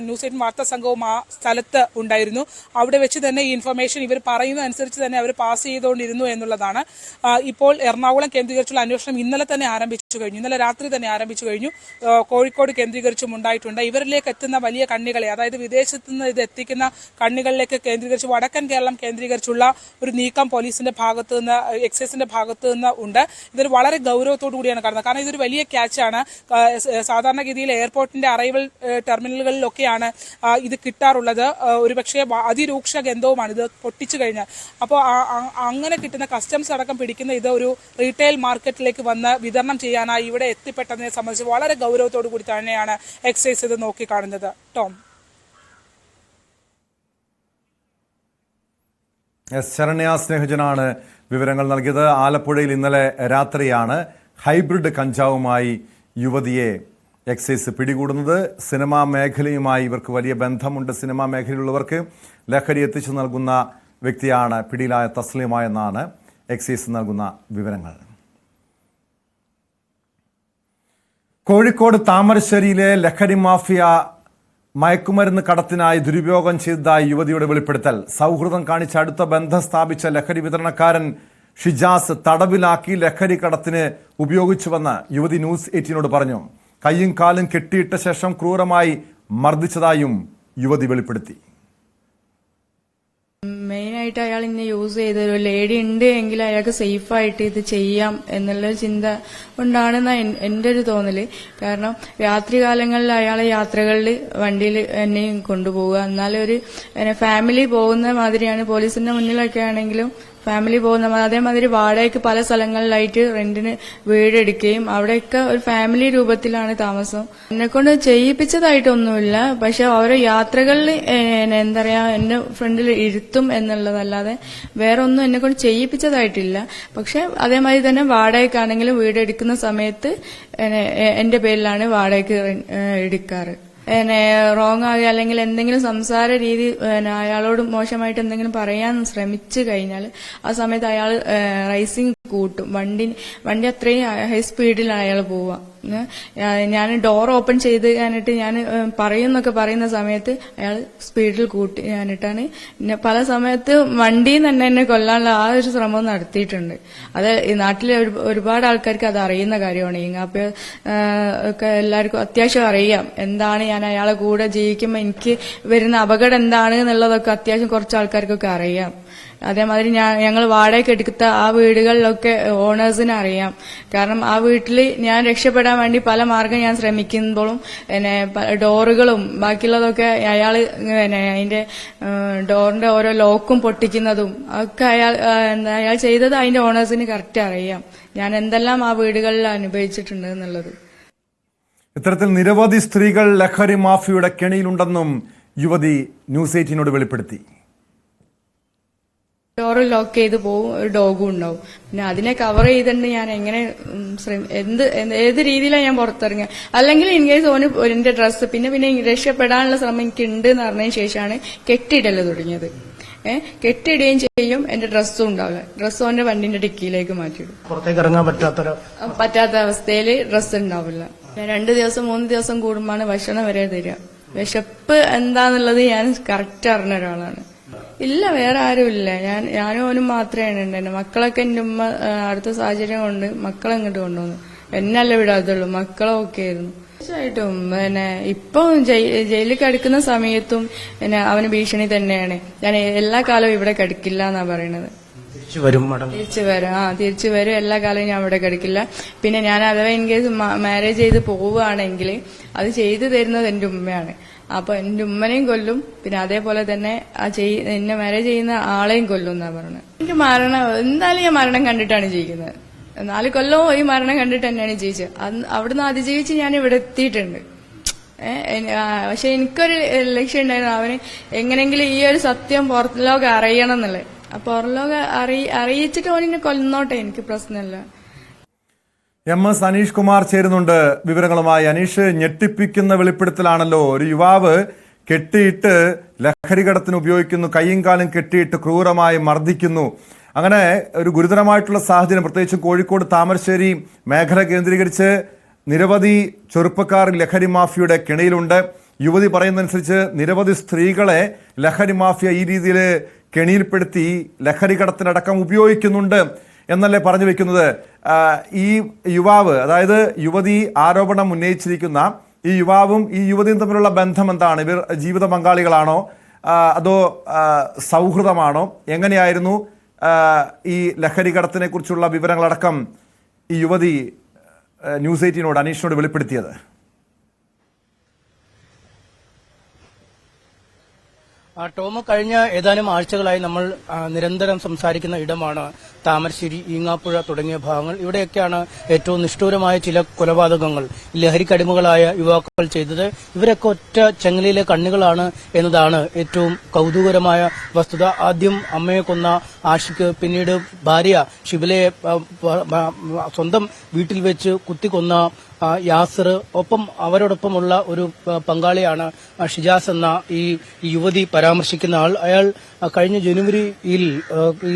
ന്യൂസ് 8 വാർത്താ സംഘവും ആ സ്ഥലത്ത് ഉണ്ടായിരുന്നു. അവിടെ വെച്ച് തന്നെ ഈ ഇൻഫർമേഷൻ ഇവർ പറയുന്ന അനുസരിച്ച് തന്നെ അവർ പാസ് ചെയ്തുകൊണ്ടിരുന്നു എന്നുള്ളതാണ്. ഇപ്പോൾ എറണാകുളം കേന്ദ്രീകരിച്ചുള്ള അന്വേഷണം ഇന്നലെ തന്നെ ആരംഭിച്ചു കഴിഞ്ഞു, ഇന്നലെ രാത്രി തന്നെ ആരംഭിച്ചു കഴിഞ്ഞു. കോഴിക്കോട് കേന്ദ്രീകരിച്ചും ഉണ്ടായിട്ടുണ്ട്. ഇവരിലേക്ക് എത്തുന്ന വലിയ കണ്ണികളെ, അതായത് വിദേശത്ത് നിന്ന് ഇത് എത്തിക്കുന്ന കണ്ണികളിലേക്ക് കേന്ദ്രീകരിച്ച് വടക്കൻ കേരളം കേന്ദ്രീകരിച്ചുള്ള ഒരു നീക്കം പോലീസിന്റെ ഭാഗത്ത് നിന്ന്, എക്സൈസിന്റെ ഭാഗത്ത് നിന്ന് ഉണ്ട്. ഇതൊരു വളരെ ഗൗരവത്തോടു കൂടിയാണ് കാണുന്നത്. കാരണം ഇതൊരു വലിയ ക്യാച്ചാണ്. സാധാരണഗതിയിൽ എയർപോർട്ടിന്റെ അറൈവൽ ടെർമിനലുകളിലൊക്കെയാണ് ഇത് കിട്ടാറുള്ളത്. ഒരുപക്ഷെ അതിരൂക്ഷ ഗന്ധവുമാണ് ഇത് പൊട്ടിച്ചു കഴിഞ്ഞാൽ. അപ്പോൾ അങ്ങനെ കിട്ടുന്ന കസ്റ്റംസ് അടക്കം പിടിക്കുന്ന ഇത് ഒരു റീറ്റെയിൽ മാർക്കറ്റിലേക്ക് വന്ന് വിതരണം ചെയ്യാനായി ഇവിടെ എത്തിപ്പെട്ടതിനെ സംബന്ധിച്ച് വളരെ ഗൗരവത്തോടു കൂടി തന്നെയാണ് എക്സൈസ് ഇത് നോക്കിക്കാണുന്നത്. ടോം. ശരണ്യ സ്നേഹജനാണ് വിവരങ്ങൾ നൽകിയത്. ആലപ്പുഴയിൽ ഇന്നലെ രാത്രിയാണ് ഹൈബ്രിഡ് കഞ്ചാവുമായി യുവതിയെ എക്സൈസ് പിടികൂടുന്നത്. സിനിമാ മേഖലയുമായി ഇവർക്ക് വലിയ ബന്ധമുണ്ട്. സിനിമാ മേഖലയിലുള്ളവർക്ക് ലഹരി എത്തിച്ചു നൽകുന്ന വ്യക്തിയാണ് പിടിയിലായ തസ്ലീമ എന്നാണ് എക്സൈസ് നൽകുന്ന വിവരങ്ങൾ. കോഴിക്കോട് താമരശ്ശേരിയിലെ ലഹരി മാഫിയ മയക്കുമരുന്ന് കടത്തിനായി ദുരുപയോഗം ചെയ്തതായി യുവതിയുടെ വെളിപ്പെടുത്തൽ. സൗഹൃദം കാണിച്ച് അടുത്ത ബന്ധം സ്ഥാപിച്ച ലഹരി വിതരണക്കാരൻ ഷിജാസ് തടവിലാക്കി ലഹരി കടത്തിന് ഉപയോഗിച്ചുവെന്ന് യുവതി ന്യൂസ് 18നോട് പറഞ്ഞു. കൈയും കാലും കെട്ടിയിട്ട ശേഷം ക്രൂരമായി മർദ്ദിച്ചതായും യുവതി വെളിപ്പെടുത്തി. മെയിനായിട്ട് അയാൾ ഇന്നെ യൂസ് ചെയ്തൊരു ലേഡി ഉണ്ട് എങ്കിൽ അയാൾക്ക് സേഫായിട്ട് ഇത് ചെയ്യാം എന്നുള്ളൊരു ചിന്ത കൊണ്ടാണെന്ന എൻ്റെ ഒരു തോന്നല്. കാരണം രാത്രികാലങ്ങളിൽ അയാളെ യാത്രകളിൽ വണ്ടിയിൽ എന്നെയും കൊണ്ടുപോവുക. എന്നാലും ഒരു ഫാമിലി പോകുന്ന മാതിരിയാണ്. പോലീസിന്റെ മുന്നിലൊക്കെ ആണെങ്കിലും ഫാമിലി പോകുന്ന അതേമാതിരി വാടകയ്ക്ക് പല സ്ഥലങ്ങളിലായിട്ട് റെന്റിന് വീടെടുക്കുകയും അവിടെയൊക്കെ ഒരു ഫാമിലി രൂപത്തിലാണ് താമസം. എന്നെക്കൊണ്ട് ചെയ്യിപ്പിച്ചതായിട്ടൊന്നുമില്ല. പക്ഷെ ഓരോ യാത്രകളിൽ എന്താ പറയാ എന്നെ ഫ്രണ്ടിൽ ഇരുത്തും എന്നുള്ളതല്ലാതെ വേറെ ഒന്നും എന്നെക്കൊണ്ട് ചെയ്യിപ്പിച്ചതായിട്ടില്ല. പക്ഷെ അതേമാതിരി തന്നെ വാടകയ്ക്കാണെങ്കിലും വീടെടുക്കുന്ന സമയത്ത് എന്റെ പേരിലാണ് വാടകയ്ക്ക് എടുക്കാറ്. റോങ് ആകുക അല്ലെങ്കിൽ എന്തെങ്കിലും സംസാര രീതി അയാളോട് മോശമായിട്ട് എന്തെങ്കിലും പറയാൻ ശ്രമിച്ചു കഴിഞ്ഞാൽ ആ സമയത്ത് അയാൾ റൈസിങ് കൂട്ടും. വണ്ടി അത്രയും ഹൈ സ്പീഡിലാണ് അയാൾ പോവുക. ഞാൻ ഡോർ ഓപ്പൺ ചെയ്ത് ഞാനിട്ട് ഞാൻ പറയുന്നൊക്കെ പറയുന്ന സമയത്ത് അയാൾ സ്പീഡിൽ കൂട്ടി ഞാനിട്ടാണ് പല സമയത്ത് വണ്ടിയിൽ തന്നെ എന്നെ കൊല്ലാനുള്ള ആ ഒരു ശ്രമം നടത്തിയിട്ടുണ്ട്. അത് ഈ നാട്ടിലെ ഒരുപാട് ആൾക്കാർക്ക് അത് അറിയുന്ന കാര്യമാണ്. ഇങ്ങാപ്പ ഒക്കെ എല്ലാവർക്കും അത്യാവശ്യം അറിയാം എന്താണ് ഞാൻ അയാളെ കൂടെ ജീവിക്കുമ്പോൾ എനിക്ക് വരുന്ന അപകടം എന്താണ് എന്നുള്ളതൊക്കെ അത്യാവശ്യം കുറച്ച് ആൾക്കാർക്കൊക്കെ അറിയാം. അതേമാതിരി ഞങ്ങൾ വാടകയ്ക്ക് എടുത്ത ആ വീടുകളിലൊക്കെ ഓണേഴ്സിന് അറിയാം. കാരണം ആ വീട്ടിൽ ഞാൻ രക്ഷപ്പെടാൻ വേണ്ടി പല മാർഗം ഞാൻ ശ്രമിക്കുമ്പോഴും ഡോറുകളും ബാക്കിയുള്ളതൊക്കെ അയാൾ അതിന്റെ ഡോറിന്റെ ഓരോ ലോക്കും പൊട്ടിക്കുന്നതും ഒക്കെ അയാൾ ചെയ്തത് അതിന്റെ ഓണേഴ്സിന് കറക്റ്റ് അറിയാം. ഞാൻ എന്തെല്ലാം ആ വീടുകളിൽ അനുഭവിച്ചിട്ടുണ്ട് എന്നുള്ളത്. ഇത്തരത്തിൽ നിരവധി സ്ത്രീകൾ ലഹരി മാഫിയയുടെ കെണിയിലുണ്ടെന്നും യുവതി ന്യൂസ് 18നോട് വെളിപ്പെടുത്തി. ഡോറ് ലോക്ക് ചെയ്ത് പോവും, ഒരു ഡോഗും ഉണ്ടാവും. പിന്നെ അതിനെ കവർ ചെയ്തിട്ട് ഞാൻ എങ്ങനെ ഏത് രീതിയിലാണ് ഞാൻ പുറത്തിറങ്ങുക. അല്ലെങ്കിൽ ഇൻ കേസ് ഓന് എന്റെ ഡ്രസ്സ് പിന്നെ രക്ഷപ്പെടാനുള്ള ശ്രമം എനിക്ക് ഉണ്ട് എന്ന് പറഞ്ഞതിന് ശേഷമാണ് കെട്ടിയിടല് തുടങ്ങിയത്. കെട്ടിടുകയും ചെയ്യും, എന്റെ ഡ്രസ്സും ഉണ്ടാവില്ല. ഡ്രസ്സ് ഓന്റെ വണ്ടിന്റെ ഡിക്കിയിലേക്ക് മാറ്റിയിടും. പുറത്തേക്ക് ഇറങ്ങാൻ പറ്റാത്ത അവസ്ഥയിൽ ഡ്രസ്സ് ഉണ്ടാവില്ല. 2 ദിവസം 3 ദിവസം കൂടുമ്പോഴാണ് ഭക്ഷണം വരെ തരിക. വിശപ്പ് എന്താന്നുള്ളത് ഞാൻ കറക്റ്റ് അറിഞ്ഞ ഒരാളാണ്. ഇല്ല, വേറെ ആരും ഇല്ല. ഞാനും ഓനും മാത്രമേ ഉണ്ട്. മക്കളൊക്കെ എന്റെ ഉമ്മ അടുത്ത സാഹചര്യം കൊണ്ട് മക്കളെ ഇങ്ങോട്ട് കൊണ്ടുവന്നു. എന്നല്ല വിടാത്തുള്ളൂ, മക്കളൊക്കെ ആയിരുന്നു. തീർച്ചയായിട്ടും ഇപ്പം ജയിലിൽ കിടക്കുന്ന സമയത്തും അവന് ഭീഷണി തന്നെയാണ്. ഞാൻ എല്ലാ കാലവും ഇവിടെ കിടക്കില്ല എന്നാ പറയണത്. തിരിച്ചു വരും. എല്ലാ കാലവും ഞാൻ ഇവിടെ കിടക്കില്ല. പിന്നെ ഞാൻ അഥവാ ഇൻ കേസ് മാരേജ് ചെയ്ത് പോവുകയാണെങ്കിൽ അത് ചെയ്തു തരുന്നത് എന്റെ ഉമ്മയാണ്. അപ്പൊ എന്റെ ഉമ്മനെയും കൊല്ലും, പിന്നെ അതേപോലെ തന്നെ എന്നെ മാരേജ് ചെയ്യുന്ന ആളെയും കൊല്ലും എന്നാ പറഞ്ഞത്. എനിക്ക് എന്തായാലും ഞാൻ മരണം കണ്ടിട്ടാണ് ജീവിക്കുന്നത്. 4 കൊല്ലവും ഈ മരണം കണ്ടിട്ട് തന്നെയാണ് ജീവിച്ചത്. അവിടുന്ന് അതിജീവിച്ച് ഞാൻ ഇവിടെ എത്തിയിട്ടുണ്ട്. പക്ഷെ എനിക്കൊരു ലക്ഷ്യം ഉണ്ടായിരുന്നു, അവന് എങ്ങനെങ്കിലും ഈ ഒരു സത്യം പുറലോകം അറിയണം എന്നുള്ളത്. അപ്പൊ പുറലോകം അറിയിച്ചിട്ട് അവനെ കൊല്ലുന്നോട്ടെ, എനിക്ക് പ്രശ്നമില്ല. MS അനീഷ് കുമാർ ചേരുന്നുണ്ട് വിവരങ്ങളുമായി. അനീഷ്, ഞെട്ടിപ്പിക്കുന്ന വെളിപ്പെടുത്തലാണല്ലോ. ഒരു യുവാവ് കെട്ടിയിട്ട് ലഹരി കടത്തിന് ഉപയോഗിക്കുന്നു, കൈയും കാലും കെട്ടിയിട്ട് ക്രൂരമായി മർദ്ദിക്കുന്നു. അങ്ങനെ ഒരു ഗുരുതരമായിട്ടുള്ള സാഹചര്യം, പ്രത്യേകിച്ചും കോഴിക്കോട് താമരശ്ശേരി മേഖല കേന്ദ്രീകരിച്ച് നിരവധി ചെറുപ്പക്കാർ ലഹരി മാഫിയയുടെ കെണിയിലുണ്ട്. യുവതി പറയുന്നതനുസരിച്ച് നിരവധി സ്ത്രീകളെ ലഹരി മാഫിയ ഈ രീതിയിൽ കെണിയിൽപ്പെടുത്തി ലഹരി കടത്തിനടക്കം ഉപയോഗിക്കുന്നുണ്ട് എന്നല്ലേ പറഞ്ഞു വെക്കുന്നത്. ഈ യുവാവ്, അതായത് യുവതി ആരോപണം ഉന്നയിച്ചിരിക്കുന്ന ഈ യുവാവും ഈ യുവതിയും തമ്മിലുള്ള ബന്ധം എന്താണ്? ഇവർ ജീവിത പങ്കാളികളാണോ അതോ സൗഹൃദമാണോ? എങ്ങനെയായിരുന്നു ഈ ലഹരി കടത്തിനെ കുറിച്ചുള്ള വിവരങ്ങളടക്കം ഈ യുവതി ന്യൂസ് 18നോട് അനീഷിനോട് വെളിപ്പെടുത്തിയത്? ടോമ്, കഴിഞ്ഞ ഏതാനും ആഴ്ചകളായി നമ്മൾ നിരന്തരം സംസാരിക്കുന്ന ഇടമാണ് താമരശ്ശേരി, ഈങ്ങാപ്പുഴ തുടങ്ങിയ ഭാഗങ്ങൾ. ഇവിടെയൊക്കെയാണ് ഏറ്റവും നിഷ്ഠൂരമായ ചില കൊലപാതകങ്ങൾ ലഹരിക്കടിമകളായ യുവാക്കൾ ചെയ്തത്. ഇവരൊക്കെ ഒറ്റ ചെങ്ങലയിലെ കണ്ണികളാണ് എന്നതാണ് ഏറ്റവും കൗതുകരമായ വസ്തുത. ആദ്യം അമ്മയെ കൊന്ന ആഷിക്ക്, പിന്നീട് ഭാര്യ ഷിബിലയെ സ്വന്തം വീട്ടിൽ വെച്ച് കുത്തിക്കൊന്ന യാസിർ, ഒപ്പം അവരോടൊപ്പമുള്ള ഒരു പങ്കാളിയാണ് ഷിജാസ് എന്ന ഈ യുവതി പരാമർശിക്കുന്ന ആൾ. അയാൾ കഴിഞ്ഞ ജനുവരിയിൽ ഈ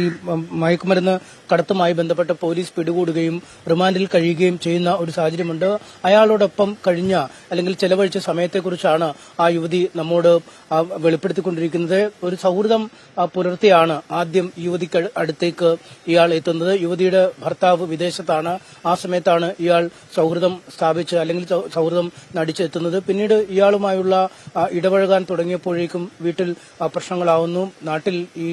മയക്കുമരുന്ന് കടത്തുമായി ബന്ധപ്പെട്ട് പോലീസ് പിടികൂടുകയും റിമാൻഡിൽ കഴിയുകയും ചെയ്യുന്ന ഒരു സാഹചര്യമുണ്ട്. അയാളോടൊപ്പം കഴിഞ്ഞ അല്ലെങ്കിൽ ചെലവഴിച്ച സമയത്തെക്കുറിച്ചാണ് ആ യുവതി നമ്മോട് വെളിപ്പെടുത്തിക്കൊണ്ടിരിക്കുന്നത്. ഒരു സൗഹൃദം പുലർത്തിയാണ് ആദ്യം യുവതിക്ക് അടുത്തേക്ക് ഇയാൾ എത്തുന്നത്. യുവതിയുടെ ഭർത്താവ് വിദേശത്താണ്. ആ സമയത്താണ് ഇയാൾ സൗഹൃദം സ്ഥാപിച്ച് അല്ലെങ്കിൽ സൗഹൃദം നടിച്ചെത്തുന്നത്. പിന്നീട് ഇയാളുമായുള്ള ഇടപഴകാൻ തുടങ്ങിയപ്പോഴേക്കും വീട്ടിൽ പ്രശ്നങ്ങളാവുന്നു. നാട്ടിൽ ഈ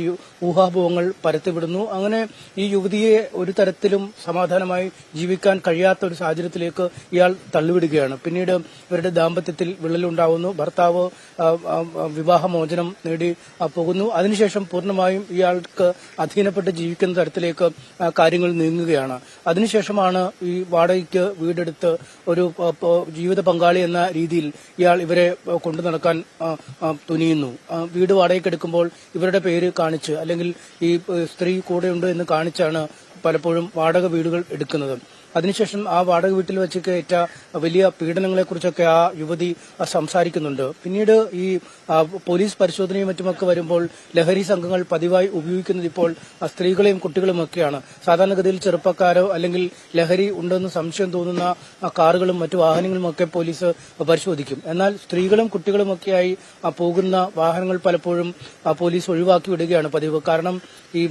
ഊഹാഭോഹങ്ങൾ പരത്തിവിടുന്നു. അങ്ങനെ ഈ യുവതിയെ ഒരു തരത്തിലും സമാധാനമായി ജീവിക്കാൻ കഴിയാത്ത ഒരു സാഹചര്യത്തിലേക്ക് ഇയാൾ തള്ളിവിടുകയാണ്. പിന്നീട് ഇവരുടെ ദാമ്പത്യത്തിൽ വിള്ളലുണ്ടാവുന്നു. ഭർത്താവ് വിവാഹമോചനം നേടി പോകുന്നു. അതിനുശേഷം പൂർണ്ണമായും ഇയാൾക്ക് അധീനപ്പെട്ട് ജീവിക്കുന്ന തരത്തിലേക്ക് കാര്യങ്ങൾ നീങ്ങുകയാണ്. അതിനുശേഷമാണ് ഈ വാടകയ്ക്ക് വീടെടുത്ത് ഒരു ജീവിത പങ്കാളി എന്ന രീതിയിൽ ഇയാൾ ഇവരെ കൊണ്ടു നടക്കാൻ തുനിയുന്നു. വീട് വാടകയ്ക്ക് എടുക്കുമ്പോൾ ഇവരുടെ പേര് കാണിച്ച് അല്ലെങ്കിൽ ഈ സ്ത്രീ കൂടെയുണ്ട് എന്ന് കാണിച്ചാണ് പലപ്പോഴും വാടക വീടുകൾ എടുക്കുന്നത്. അതിനുശേഷം ആ വാടക വീട്ടിൽ വെച്ചൊക്കെ ഏറ്റ വലിയ പീഡനങ്ങളെക്കുറിച്ചൊക്കെ ആ യുവതി സംസാരിക്കുന്നുണ്ട്. പിന്നീട് ഈ പോലീസ് പരിശോധനയും മറ്റുമൊക്കെ വരുമ്പോൾ ലഹരി സംഘങ്ങൾ പതിവായി ഉപയോഗിക്കുന്നത് ഇപ്പോൾ സ്ത്രീകളെയും കുട്ടികളുമൊക്കെയാണ്. സാധാരണഗതിയിൽ ചെറുപ്പക്കാരോ അല്ലെങ്കിൽ ലഹരി ഉണ്ടെന്ന് സംശയം തോന്നുന്ന കാറുകളും മറ്റു വാഹനങ്ങളുമൊക്കെ പോലീസ് പരിശോധിക്കും. എന്നാൽ സ്ത്രീകളും കുട്ടികളുമൊക്കെയായി പോകുന്ന വാഹനങ്ങൾ പലപ്പോഴും പോലീസ് ഒഴിവാക്കി വിടുകയാണ് പതിവ്. കാരണം ഈ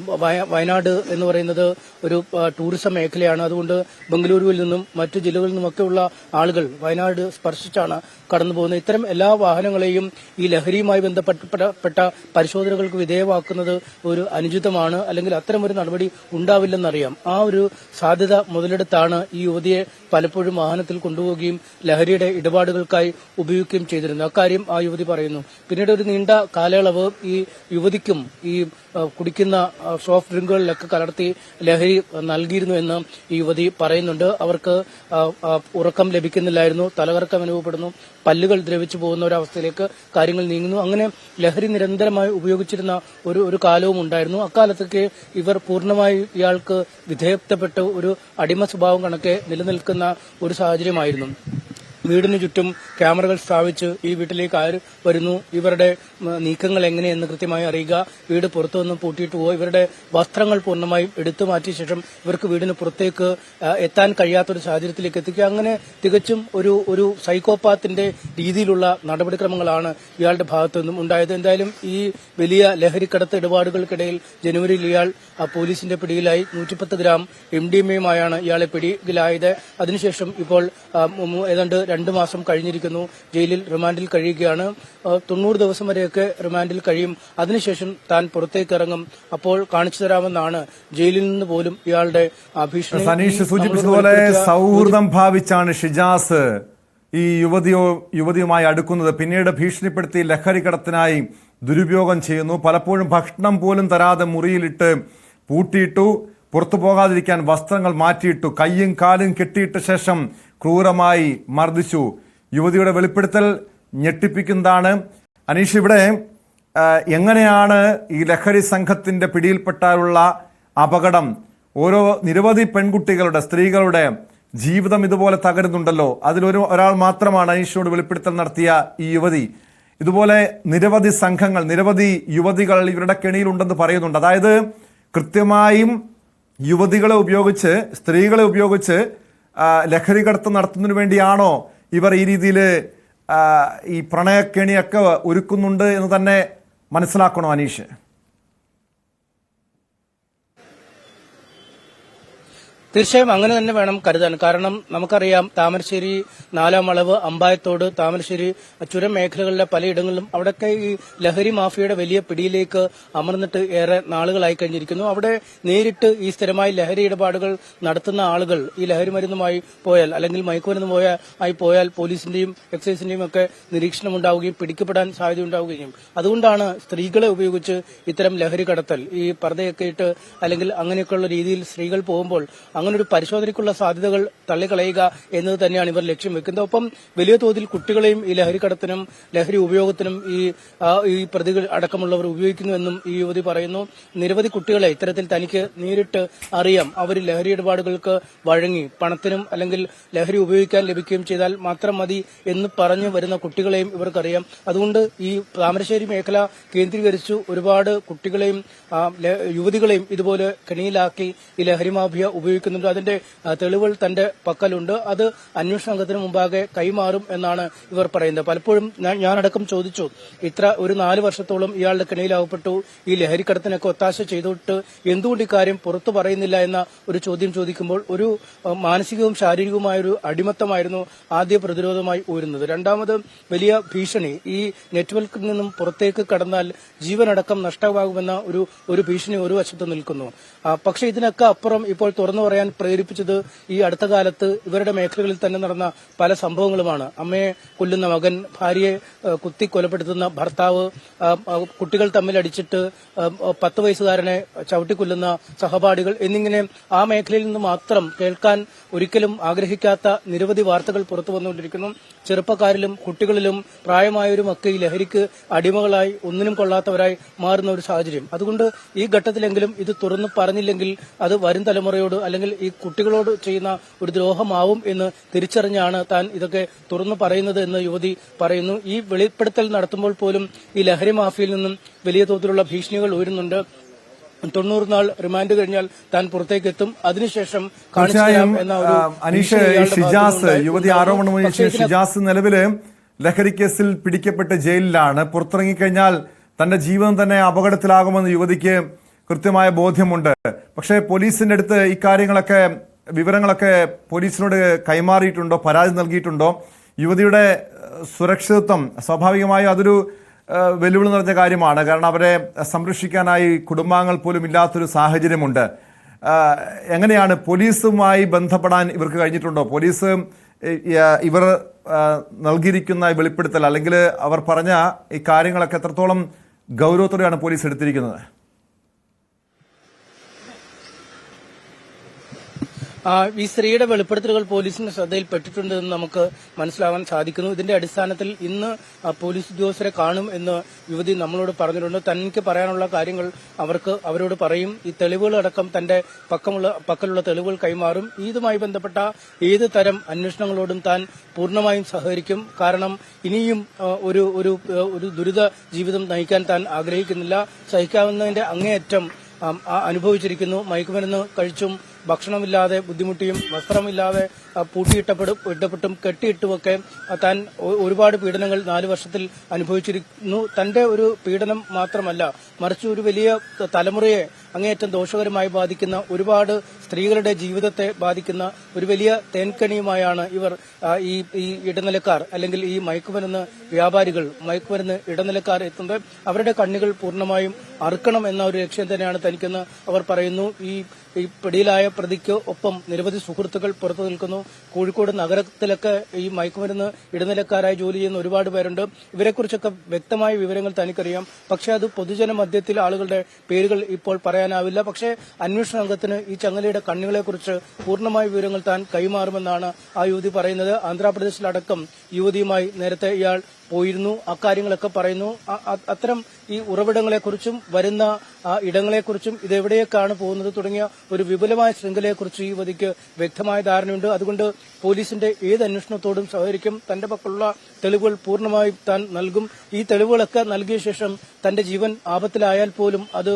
വയനാട് എന്ന് പറയുന്നത് ഒരു ടൂറിസം മേഖലയാണ്. അതുകൊണ്ട് ബംഗളൂരുവിൽ നിന്നും മറ്റു ജില്ലകളിൽ നിന്നുമൊക്കെയുള്ള ആളുകൾ വയനാട് സ്പർശിച്ചാണ് കടന്നു പോകുന്നത്. ഇത്തരം എല്ലാ വാഹനങ്ങളെയും ഈ ലഹരിയുമായി ബന്ധപ്പെട്ട പരിശോധനകൾക്ക് വിധേയമാക്കുന്നത് ഒരു അനുചിതമാണ്. അല്ലെങ്കിൽ അത്തരമൊരു നടപടി ഉണ്ടാവില്ലെന്നറിയാം. ആ ഒരു സാധ്യത മുതലെടുത്താണ് ഈ യുവതിയെ പലപ്പോഴും വാഹനത്തിൽ കൊണ്ടുപോവുകയും ലഹരിയുടെ ഇടപാടുകൾക്കായി ഉപയോഗിക്കുകയും ചെയ്തിരുന്നു. അക്കാര്യം ആ യുവതി പറയുന്നു. പിന്നീട് ഒരു നീണ്ട കാലയളവ് ഈ യുവതിക്കും ഈ കുടിക്കുന്ന സോഫ്റ്റ് ഡ്രിങ്കുകളിലൊക്കെ കലർത്തി ലഹരി നൽകിയിരുന്നു എന്ന് ഈ യുവതി പറയുന്നുണ്ട്. അവർക്ക് ഉറക്കം ലഭിക്കുന്നില്ലായിരുന്നു, തലകറക്കം അനുഭവപ്പെടുന്നു, പല്ലുകൾ ദ്രവിച്ചു പോകുന്ന ഒരവസ്ഥയിലേക്ക് കാര്യങ്ങൾ നീങ്ങുന്നു. അങ്ങനെ ലഹരി നിരന്തരമായി ഉപയോഗിച്ചിരുന്ന ഒരു കാലവും ഉണ്ടായിരുന്നു. അക്കാലത്തൊക്കെ ഇവർ പൂർണ്ണമായി ഇയാൾക്ക് വിധേയത്വപ്പെട്ട് ഒരു അടിമ സ്വഭാവം കണക്കെ നിലനിൽക്കുന്ന ഒരു സാഹചര്യമായിരുന്നു. വീടിനു ചുറ്റും ക്യാമറകൾ സ്ഥാപിച്ച് ഈ വീട്ടിലേക്ക് ആര് വരുന്നു, ഇവരുടെ നീക്കങ്ങൾ എങ്ങനെയെന്ന് കൃത്യമായി അറിയുക, വീട് പുറത്തുനിന്ന് പൂട്ടിയിട്ട് പോവുക, ഇവരുടെ വസ്ത്രങ്ങൾ പൂർണ്ണമായും എടുത്തു മാറ്റിയ ശേഷം ഇവർക്ക് വീടിന് പുറത്തേക്ക് എത്താൻ കഴിയാത്തൊരു സാഹചര്യത്തിലേക്ക് എത്തിക്കുക. അങ്ങനെ തികച്ചും ഒരു സൈക്കോപാത്തിന്റെ രീതിയിലുള്ള നടപടിക്രമങ്ങളാണ് ഇയാളുടെ ഭാഗത്തു നിന്നും ഉണ്ടായത്. എന്തായാലും ഈ വലിയ ലഹരിക്കടത്ത് ഇടപാടുകൾക്കിടയിൽ ജനുവരിയിൽ ഇയാൾ പോലീസിന്റെ പിടിയിലായി. 110 ഗ്രാം MDMAയുമായാണ് ഇയാളെ പിടിയിലായത്. അതിനുശേഷം ഇപ്പോൾ ഏതാണ്ട് 2 മാസം കഴിഞ്ഞിരിക്കുന്നു. ജയിലിൽ റിമാൻഡിൽ കഴിയുകയാണ്. 90 ദിവസം വരെയൊക്കെ റിമാൻഡിൽ കഴിയും. അതിനുശേഷം താൻ പുറത്തേക്ക് ഇറങ്ങും. അപ്പോൾ കാണിച്ചു തരാമെന്നാണ് ജയിലിൽ നിന്ന് പോലും ഇയാളുടെ ഭീഷണി. സനീഷ് സൂചിപ്പിച്ചതുപോലെ സൗഹൃദം ഭാവിച്ചാണ് ഷിജാസ് ഈ യുവതിയുമായി അടുക്കുന്നത്. പിന്നീട് ഭീഷണിപ്പെടുത്തി ലഹരി കടത്തിനായി ദുരുപയോഗം ചെയ്യുന്നു. പലപ്പോഴും ഭക്ഷണം പോലും തരാതെ മുറിയിലിട്ട് പൂട്ടിയിട്ടു. പുറത്തു പോകാതിരിക്കാൻ വസ്ത്രങ്ങൾ മാറ്റിയിട്ടു. കയ്യും കാലും കെട്ടിയിട്ട ശേഷം ക്രൂരമായി മർദ്ദിച്ചു. യുവതിയുടെ വെളിപ്പെടുത്തൽ ഞെട്ടിപ്പിക്കുന്നതാണ്. അനീഷ്, ഇവിടെ എങ്ങനെയാണ് ഈ ലഹരി സംഘത്തിന്റെ പിടിയിൽപ്പെട്ടാലുള്ള അപകടം? നിരവധി പെൺകുട്ടികളുടെ, സ്ത്രീകളുടെ ജീവിതം ഇതുപോലെ തകരുന്നുണ്ടല്ലോ. ഒരാൾ മാത്രമാണ് അനീഷിനോട് വെളിപ്പെടുത്തൽ നടത്തിയ ഈ യുവതി. ഇതുപോലെ നിരവധി സംഘങ്ങൾ, നിരവധി യുവതികൾ ഇവരുടെ കെണിയിലുണ്ടെന്ന് പറയുന്നുണ്ട്. അതായത് കൃത്യമായും യുവതികളെ ഉപയോഗിച്ച്, സ്ത്രീകളെ ഉപയോഗിച്ച് ലഹരി കടത്ത് നടത്തുന്നതിന് വേണ്ടിയാണോ ഇവർ ഈ രീതിയിൽ ഈ പ്രണയക്കെണിയൊക്കെ ഒരുക്കുന്നുണ്ട് എന്ന് തന്നെ മനസ്സിലാക്കണോ അനീഷ്? തീർച്ചയായും അങ്ങനെ തന്നെ വേണം കരുതാൻ. കാരണം നമുക്കറിയാം, താമരശ്ശേരി 4-ാം വളവ്, അമ്പായത്തോട്, താമരശ്ശേരി ചുരം മേഖലകളിലെ പലയിടങ്ങളിലും അവിടെയൊക്കെ ഈ ലഹരി മാഫിയയുടെ വലിയ പിടിയിലേക്ക് അമർന്നിട്ട് ഏറെ നാളുകളായി കഴിഞ്ഞിരിക്കുന്നു. അവിടെ നേരിട്ട് ഈ സ്ഥിരമായി ലഹരി ഇടപാടുകൾ നടത്തുന്ന ആളുകൾ ഈ ലഹരി മരുന്നുമായി പോയാൽ അല്ലെങ്കിൽ മയക്കുമരുന്നുമായി പോയാൽ പോലീസിന്റെയും എക്സൈസിന്റെയും ഒക്കെ നിരീക്ഷണം ഉണ്ടാവുകയും പിടിക്കപ്പെടാൻ സാധ്യതയുണ്ടാവുകയും ചെയ്യും. അതുകൊണ്ടാണ് സ്ത്രീകളെ ഉപയോഗിച്ച് ഇത്തരം ലഹരി കടത്തൽ, ഈ പർദ്ദയൊക്കെ ഇട്ട് അല്ലെങ്കിൽ അങ്ങനെയൊക്കെയുള്ള രീതിയിൽ സ്ത്രീകൾ പോകുമ്പോൾ അങ്ങനെ ഒരു പരിശോധനയ്ക്കുള്ള സാധ്യതകൾ തള്ളിക്കളയുക എന്നത് തന്നെയാണ് ഇവർ ലക്ഷ്യം വെക്കുന്നത്. ഒപ്പം വലിയ തോതിൽ കുട്ടികളെയും ഈ ലഹരിക്കടത്തിനും ലഹരി ഉപയോഗത്തിനും ഈ പ്രതികൾ അടക്കമുള്ളവർ ഉപയോഗിക്കുന്നുവെന്നും ഈ യുവതി പറയുന്നു. നിരവധി കുട്ടികളെ ഇത്തരത്തിൽ തനിക്ക് നേരിട്ട് അറിയാം. അവർ ലഹരി ഇടപാടുകൾക്ക് വഴങ്ങി പണത്തിനും അല്ലെങ്കിൽ ലഹരി ഉപയോഗിക്കാൻ ലഭിക്കുകയും ചെയ്താൽ മാത്രം മതി എന്ന് പറഞ്ഞു വരുന്ന കുട്ടികളെയും ഇവർക്കറിയാം. അതുകൊണ്ട് ഈ താമരശ്ശേരി മേഖല കേന്ദ്രീകരിച്ചു ഒരുപാട് കുട്ടികളെയും യുവതികളെയും ഇതുപോലെ കെണിയിലാക്കി ഈ ലഹരി മാഫിയ ഉപയോഗിക്കുന്നുണ്ട്. അതിന്റെ തെളിവുകൾ തന്റെ പക്കലുണ്ട്. അത് അന്വേഷണ സംഘത്തിന് മുമ്പാകെ കൈമാറും എന്നാണ് ഇവർ പറയുന്നത്. പലപ്പോഴും ഞാനടക്കം ചോദിച്ചു, ഇത്ര ഒരു 4 വർഷത്തോളം ഇയാളുടെ കെണിയിലാവപ്പെട്ടു, ഈ ലഹരിക്കടത്തിനൊക്കെ ഒത്താശ ചെയ്തിട്ട് എന്തുകൊണ്ട് ഇക്കാര്യം പുറത്തു പറയുന്നില്ല എന്ന ഒരു ചോദ്യം ചോദിക്കുമ്പോൾ ഒരു മാനസികവും ശാരീരികവുമായ ഒരു അടിമത്തമായിരുന്നു ആദ്യ പ്രതിരോധമായി ഉയരുന്നത്. രണ്ടാമത് വലിയ ഭീഷണി, ഈ നെറ്റ്വർക്കിൽ നിന്നും പുറത്തേക്ക് കടന്നാൽ ജീവനടക്കം നഷ്ടമാകുമെന്ന ഒരു ഭീഷണി ഒരു വശത്ത് നിൽക്കുന്നു. പക്ഷേ ഇതിനൊക്കെ അപ്പുറം ഇപ്പോൾ തുറന്നു പറയാൻ പ്രേരിപ്പിച്ചത് ഈ അടുത്ത കാലത്ത് ഇവരുടെ മേഖലകളിൽ തന്നെ നടന്ന പല സംഭവങ്ങളുമാണ്. അമ്മയെ കൊല്ലുന്ന മകൻ, ഭാര്യയെ കുത്തി കൊലപ്പെടുത്തുന്ന ഭർത്താവ്, കുട്ടികൾ തമ്മിലടിച്ചിട്ട് 10 വയസ്സുകാരനെ ചവിട്ടിക്കൊല്ലുന്ന സഹപാഠികൾ എന്നിങ്ങനെ ആ മേഖലയിൽ നിന്ന് മാത്രം കേൾക്കാൻ ഒരിക്കലും ആഗ്രഹിക്കാത്ത നിരവധി വാർത്തകൾ പുറത്തു വന്നുകൊണ്ടിരിക്കുന്നു. ചെറുപ്പക്കാരിലും കുട്ടികളിലും പ്രായമായവരുമൊക്കെ ഈ ലഹരിക്ക് അടിമകളായി ഒന്നിനും കൊള്ളാത്തവരായി മാറുന്ന ഒരു സാഹചര്യം. അതുകൊണ്ട് ഈ ഘട്ടത്തിലെങ്കിലും ഇത് തുറന്നു പറഞ്ഞില്ലെങ്കിൽ അത് വരും തലമുറയോട് അല്ലെങ്കിൽ ഈ കുട്ടികളോട് ചെയ്യുന്ന ഒരു ദ്രോഹമാവും എന്ന് തിരിച്ചറിഞ്ഞാണ് താൻ ഇതൊക്കെ തുറന്നു പറയുന്നത് എന്ന് യുവതി പറയുന്നു. ഈ വെളിപ്പെടുത്തൽ നടത്തുമ്പോൾ പോലും ഈ ലഹരി മാഫിയയിൽ നിന്നും വലിയ തോതിലുള്ള ഭീഷണികൾ ഉയരുന്നുണ്ട്. 90 നാൾ റിമാൻഡ് കഴിഞ്ഞാൽ താൻ പുറത്തേക്ക് എത്തും, അതിനുശേഷം അനീഷ്, ഷിജാസ് യുവതി ആരോപണം ഉന്നയിച്ച ഷിജാസ് നിലവില് ലഹരി കേസിൽ പിടിക്കപ്പെട്ട് ജയിലിലാണ്. പുറത്തിറങ്ങിക്കഴിഞ്ഞാൽ തന്റെ ജീവിതം തന്നെ അപകടത്തിലാകുമെന്ന് യുവതിക്ക് കൃത്യമായ ബോധ്യമുണ്ട്. പക്ഷേ പോലീസിന്റെ അടുത്ത് ഇക്കാര്യങ്ങളൊക്കെ വിവരങ്ങളൊക്കെ പോലീസിനോട് കൈമാറിയിട്ടുണ്ടോ, പരാതി നൽകിയിട്ടുണ്ടോ? യുവതിയുടെ സുരക്ഷിതത്വം സ്വാഭാവികമായും അതൊരു വെല്ലുവിളി നിറഞ്ഞ കാര്യമാണ്. കാരണം അവരെ സംരക്ഷിക്കാനായി കുടുംബാംഗങ്ങൾ പോലും ഇല്ലാത്തൊരു സാഹചര്യമുണ്ട്. എങ്ങനെയാണ് പോലീസുമായി ബന്ധപ്പെടാൻ ഇവർക്ക് കഴിഞ്ഞിട്ടുണ്ടോ? പോലീസ് ഇവർ നൽകിയിരിക്കുന്ന വെളിപ്പെടുത്തൽ അല്ലെങ്കിൽ അവർ പറഞ്ഞ ഈ കാര്യങ്ങളൊക്കെ എത്രത്തോളം ഗൗരവത്തോടെയാണ് പോലീസ് എടുത്തിരിക്കുന്നത്? ഈ സ്ത്രീയുടെ വെളിപ്പെടുത്തലുകൾ പോലീസിന്റെ ശ്രദ്ധയിൽപ്പെട്ടിട്ടുണ്ട് എന്ന് നമുക്ക് മനസ്സിലാവാൻ സാധിക്കുന്നു. ഇതിന്റെ അടിസ്ഥാനത്തിൽ ഇന്ന് പോലീസ് ഉദ്യോഗസ്ഥരെ കാണും എന്ന് യുവതി നമ്മളോട് പറഞ്ഞിട്ടുണ്ട്. തനിക്ക് പറയാനുള്ള കാര്യങ്ങൾ അവരോട് പറയും. ഈ തെളിവുകളടക്കം തന്റെ പക്കലുള്ള തെളിവുകൾ കൈമാറും. ഇതുമായി ബന്ധപ്പെട്ട ഏത് തരം അന്വേഷണങ്ങളോടും താൻ പൂർണ്ണമായും സഹകരിക്കും. കാരണം ഇനിയും ഒരു ദുരിത ജീവിതം നയിക്കാൻ താൻ ആഗ്രഹിക്കുന്നില്ല. സഹിക്കാവുന്നതിന്റെ അങ്ങേയറ്റം അനുഭവിച്ചിരിക്കുന്നു. മയക്കുമരുന്ന് കഴിച്ചും ഭക്ഷണമില്ലാതെ ബുദ്ധിമുട്ടിയും വസ്ത്രമില്ലാതെ ഇട്ടപ്പെട്ടും കെട്ടിയിട്ടുമൊക്കെ താൻ ഒരുപാട് പീഡനങ്ങൾ 4 വർഷത്തിൽ അനുഭവിച്ചിരിക്കുന്നു. തന്റെ ഒരു പീഡനം മാത്രമല്ല, മറിച്ച് ഒരു വലിയ തലമുറയെ അങ്ങേയറ്റം ദോഷകരമായി ബാധിക്കുന്ന, ഒരുപാട് സ്ത്രീകളുടെ ജീവിതത്തെ ബാധിക്കുന്ന ഒരു വലിയ തേൻകണിയുമായാണ് ഇവർ ഈ ഇടനിലക്കാർ അല്ലെങ്കിൽ ഈ മയക്കുമരുന്ന് വ്യാപാരികൾ, മയക്കുമരുന്ന് ഇടനിലക്കാർ എത്തുന്നത്. അവരുടെ കണ്ണുകൾ പൂർണ്ണമായും അറുക്കണം എന്ന ഒരു ലക്ഷ്യം തന്നെയാണ് തനിക്കെന്ന് അവർ പറയുന്നു. ഈ പിടിയിലായ പ്രതിക്ക് ഒപ്പം നിരവധി സുഹൃത്തുക്കൾ പുറത്തു നിൽക്കുന്നു. കോഴിക്കോട് നഗരത്തിലൊക്കെ ഈ മയക്കുമരുന്ന് ഇടനിലക്കാരായി ജോലി ചെയ്യുന്ന ഒരുപാട് പേരുണ്ട്. ഇവരെക്കുറിച്ചൊക്കെ വ്യക്തമായ വിവരങ്ങൾ തനിക്കറിയാം. പക്ഷേ അത് പൊതുജന മധ്യത്തിൽ ആളുകളുടെ പേരുകൾ ഇപ്പോൾ പറയാനാവില്ല. പക്ഷേ അന്വേഷണ സംഘത്തിന് ഈ ചങ്ങലയുടെ കണ്ണുകളെക്കുറിച്ച് പൂർണ്ണമായ വിവരങ്ങൾ താൻ കൈമാറുമെന്നാണ് ആ യുവതി പറയുന്നത്. ആന്ധ്രാപ്രദേശിലടക്കം യുവതിയുമായി നേരത്തെ ഇയാൾ പോയിരുന്നു. അക്കാര്യങ്ങളൊക്കെ പറയുന്നു. അത്തരം ഈ ഉറവിടങ്ങളെക്കുറിച്ചും വരുന്ന ഇടങ്ങളെക്കുറിച്ചും ഇതെവിടെയൊക്കെയാണ് പോകുന്നത് തുടങ്ങിയ ഒരു വിപുലമായ ശൃംഖലയെക്കുറിച്ച് ഈ യുവതിക്ക് വ്യക്തമായ ധാരണയുണ്ട്. അതുകൊണ്ട് പോലീസിന്റെ ഏത് അന്വേഷണത്തോടും സഹകരിക്കും. തന്റെ പക്കലുള്ള തെളിവുകൾ പൂർണ്ണമായും താൻ നൽകും. ഈ തെളിവുകളൊക്കെ നൽകിയ ശേഷം തന്റെ ജീവൻ ആപത്തിലായാൽ പോലും അത്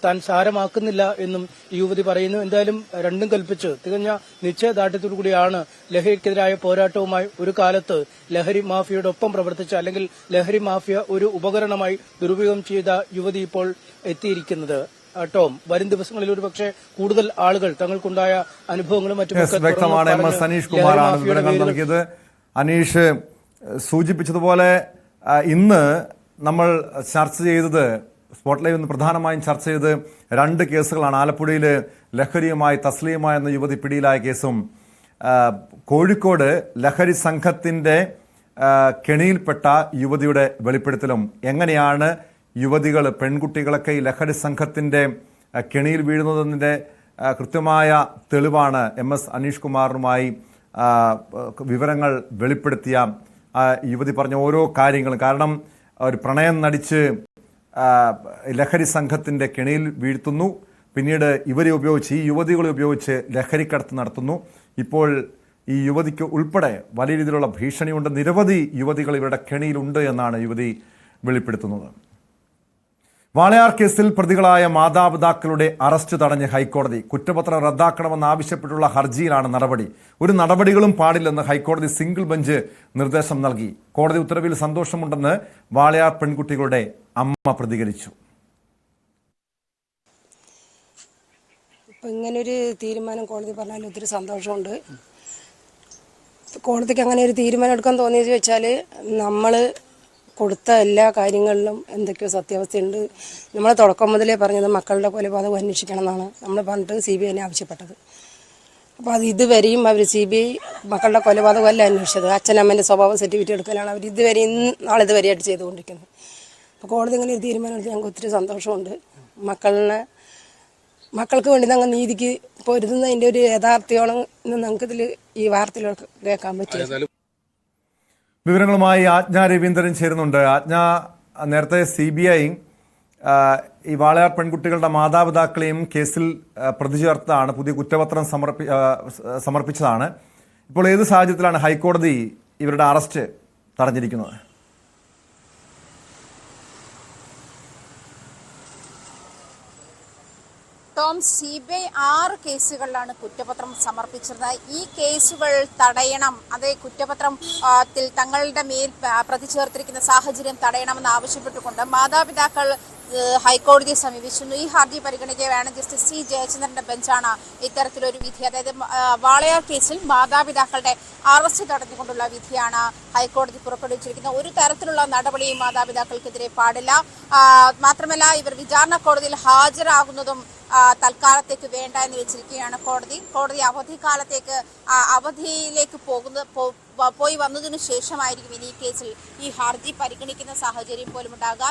താൻ സാരമാക്കുന്നില്ല എന്നും ഈ യുവതി പറയുന്നു. എന്തായാലും രണ്ടും കൽപ്പിച്ച് തികഞ്ഞ നിശ്ചയദാർഢ്യത്തോടുകൂടിയാണ് ലഹരിക്കെതിരായ പോരാട്ടവുമായി ഒരു കാലത്ത് ലഹരി മാഫിയയോടൊപ്പം പ്രവർത്തിച്ച അല്ലെങ്കിൽ ലഹരി മാഫിയ ഒരു ഉപകരണമായി ദുരുപയോഗം ചെയ്ത യുവതി ഇപ്പോൾ എത്തിയിരിക്കുന്നത്. ടോം, വരും ദിവസങ്ങളിൽ ഒരുപക്ഷെ കൂടുതൽ ആളുകൾ തങ്ങൾക്കുണ്ടായ അനുഭവങ്ങളും മറ്റും വ്യക്തമാണ്. എം എസ് അനീഷ് കുമാറാണ് വിവരങ്ങൾ നൽകിയത്. അനീഷ് സൂചിപ്പിച്ചതുപോലെ ഇന്ന് നമ്മൾ ചർച്ച ചെയ്തത്, സ്പോട്ട്ലൈവ് ഇന്ന് പ്രധാനമായും ചർച്ച ചെയ്ത് 2 കേസുകളാണ്. ആലപ്പുഴയിൽ ലഹരിയുമായി തസ്ലീമ എന്ന യുവതി പിടിയിലായ കേസും കോഴിക്കോട് ലഹരി സംഘത്തിന്റെ കെണിയിൽപ്പെട്ട യുവതിയുടെ വെളിപ്പെടുത്തലും. എങ്ങനെയാണ് യുവതികൾ, പെൺകുട്ടികളൊക്കെ ഈ ലഹരി സംഘത്തിന്റെ കെണിയിൽ വീഴുന്നതിന്റെ കൃത്യമായ തെളിവാണ് MS അനീഷ് കുമാറിനുമായി വിവരങ്ങൾ വെളിപ്പെടുത്തിയ യുവതി പറഞ്ഞ ഓരോ കാര്യങ്ങളും. കാരണം ഒരു പ്രണയം നടിച്ച് ലഹരി സംഘത്തിൻ്റെ കെണിയിൽ വീഴ്ത്തുന്നു, പിന്നീട് ഇവരെ ഉപയോഗിച്ച് ഈ യുവതികളെ ഉപയോഗിച്ച് ലഹരിക്കടത്ത് നടത്തുന്നു. ഇപ്പോൾ ഈ യുവതിക്ക് ഉൾപ്പെടെ വലിയ രീതിയിലുള്ള ഭീഷണിയുണ്ട്. നിരവധി യുവതികൾ ഇവരുടെ കെണിയിലുണ്ട് എന്നാണ് യുവതി വെളിപ്പെടുത്തുന്നത്. വാളയാർ കേസിൽ പ്രതികളായ മാതാപിതാക്കളുടെ അറസ്റ്റ് തടഞ്ഞ് ഹൈക്കോടതി. കുറ്റപത്രം റദ്ദാക്കണമെന്നാവശ്യപ്പെട്ടുള്ള ഹർജിയിലാണ് നടപടി. ഒരു നടപടികളും പാടില്ലെന്ന് ഹൈക്കോടതി സിംഗിൾ ബെഞ്ച് നിർദ്ദേശം നൽകി. കോടതി ഉത്തരവിൽ സന്തോഷമുണ്ടെന്ന് വാളയാർ പെൺകുട്ടികളുടെ അമ്മ പ്രതികരിച്ചു. ഇപ്പം ഇങ്ങനൊരു തീരുമാനം കോടതി പറഞ്ഞാൽ ഒത്തിരി സന്തോഷമുണ്ട്. കോടതിക്ക് അങ്ങനെ ഒരു തീരുമാനം എടുക്കാൻ തോന്നിയെന്ന് വെച്ചാൽ നമ്മൾ കൊടുത്ത എല്ലാ കാര്യങ്ങളിലും എന്തൊക്കെയോ സത്യാവസ്ഥയുണ്ട്. നമ്മൾ തുടക്കം മുതലേ പറഞ്ഞത് മക്കളുടെ കൊലപാതകം അന്വേഷിക്കണം എന്നാണ് നമ്മൾ പറഞ്ഞിട്ട് CBI ആവശ്യപ്പെട്ടത്. അപ്പോൾ അത് ഇതുവരെയും അവർ CBI മക്കളുടെ കൊലപാതകമല്ല അന്വേഷിച്ചത്, അച്ഛനമ്മേൻ്റെ സ്വഭാവ സർട്ടിഫിക്കറ്റ് എടുക്കലാണ് അവർ ഇതുവരെയും നാളിതുവരെയായിട്ട് ചെയ്തുകൊണ്ടിരിക്കുന്നത്. അപ്പോൾ കോടതി ഇങ്ങനെ ഒരു തീരുമാനം എടുത്ത് ഞങ്ങൾക്ക് ഒത്തിരി സന്തോഷമുണ്ട്. മക്കൾക്ക് വേണ്ടി ഞങ്ങൾ നീതിക്ക് പൊരുതുന്നതിൻ്റെ ഒരു യഥാർത്ഥയോളം ഞങ്ങൾക്കിതിൽ ഈ വാർത്തയിൽ കേൾക്കാൻ പറ്റും. വിവരങ്ങളുമായി ആജ്ഞ രവീന്ദ്രൻ ചേരുന്നുണ്ട്. ആജ്ഞ, നേരത്തെ CBI ഈ വാളയാർ പെൺകുട്ടികളുടെ മാതാപിതാക്കളെയും കേസിൽ പ്രതി ചേർത്താണ്, പുതിയ കുറ്റപത്രം സമർപ്പിച്ചതാണ്. ഇപ്പോൾ ഏത് സാഹചര്യത്തിലാണ് ഹൈക്കോടതി ഇവരുടെ അറസ്റ്റ് തടഞ്ഞിരിക്കുന്നത്? CBI 6 കേസുകളിലാണ് കുറ്റപത്രം സമർപ്പിച്ചത്. ഈ കേസുകൾ തടയണം, അത് കുറ്റപത്രത്തിൽ തങ്ങളുടെ മേൽ പ്രതി ചേർത്തിരിക്കുന്ന സാഹചര്യം തടയണമെന്ന് ആവശ്യപ്പെട്ടുകൊണ്ട് മാതാപിതാക്കൾ ഹൈക്കോടതിയെ സമീപിച്ചിരുന്നു. ഈ ഹർജി പരിഗണിക്കുകയാണ് ജസ്റ്റിസ് C ജയചന്ദ്രന്റെ ബെഞ്ചാണ് ഇത്തരത്തിലൊരു വിധി, അതായത് വാളയാർ കേസിൽ മാതാപിതാക്കളുടെ അറസ്റ്റ് തടഞ്ഞുകൊണ്ടുള്ള വിധിയാണ് ഹൈക്കോടതി പുറപ്പെടുവിച്ചിരിക്കുന്നത്. ഒരു തരത്തിലുള്ള നടപടിയും മാതാപിതാക്കൾക്കെതിരെ പാടില്ല. മാത്രമല്ല, ഇവർ വിചാരണ കോടതിയിൽ ഹാജരാകുന്നതും തൽക്കാലത്തേക്ക് വേണ്ട എന്ന് വെച്ചിരിക്കുകയാണ് കോടതി അവധിയിലേക്ക് പോയി വന്നതിനു ശേഷമായിരിക്കും ഇനി ഈ കേസിൽ ഈ ഹർജി പരിഗണിക്കുന്ന സാഹചര്യം പോലും ഉണ്ടാകുക.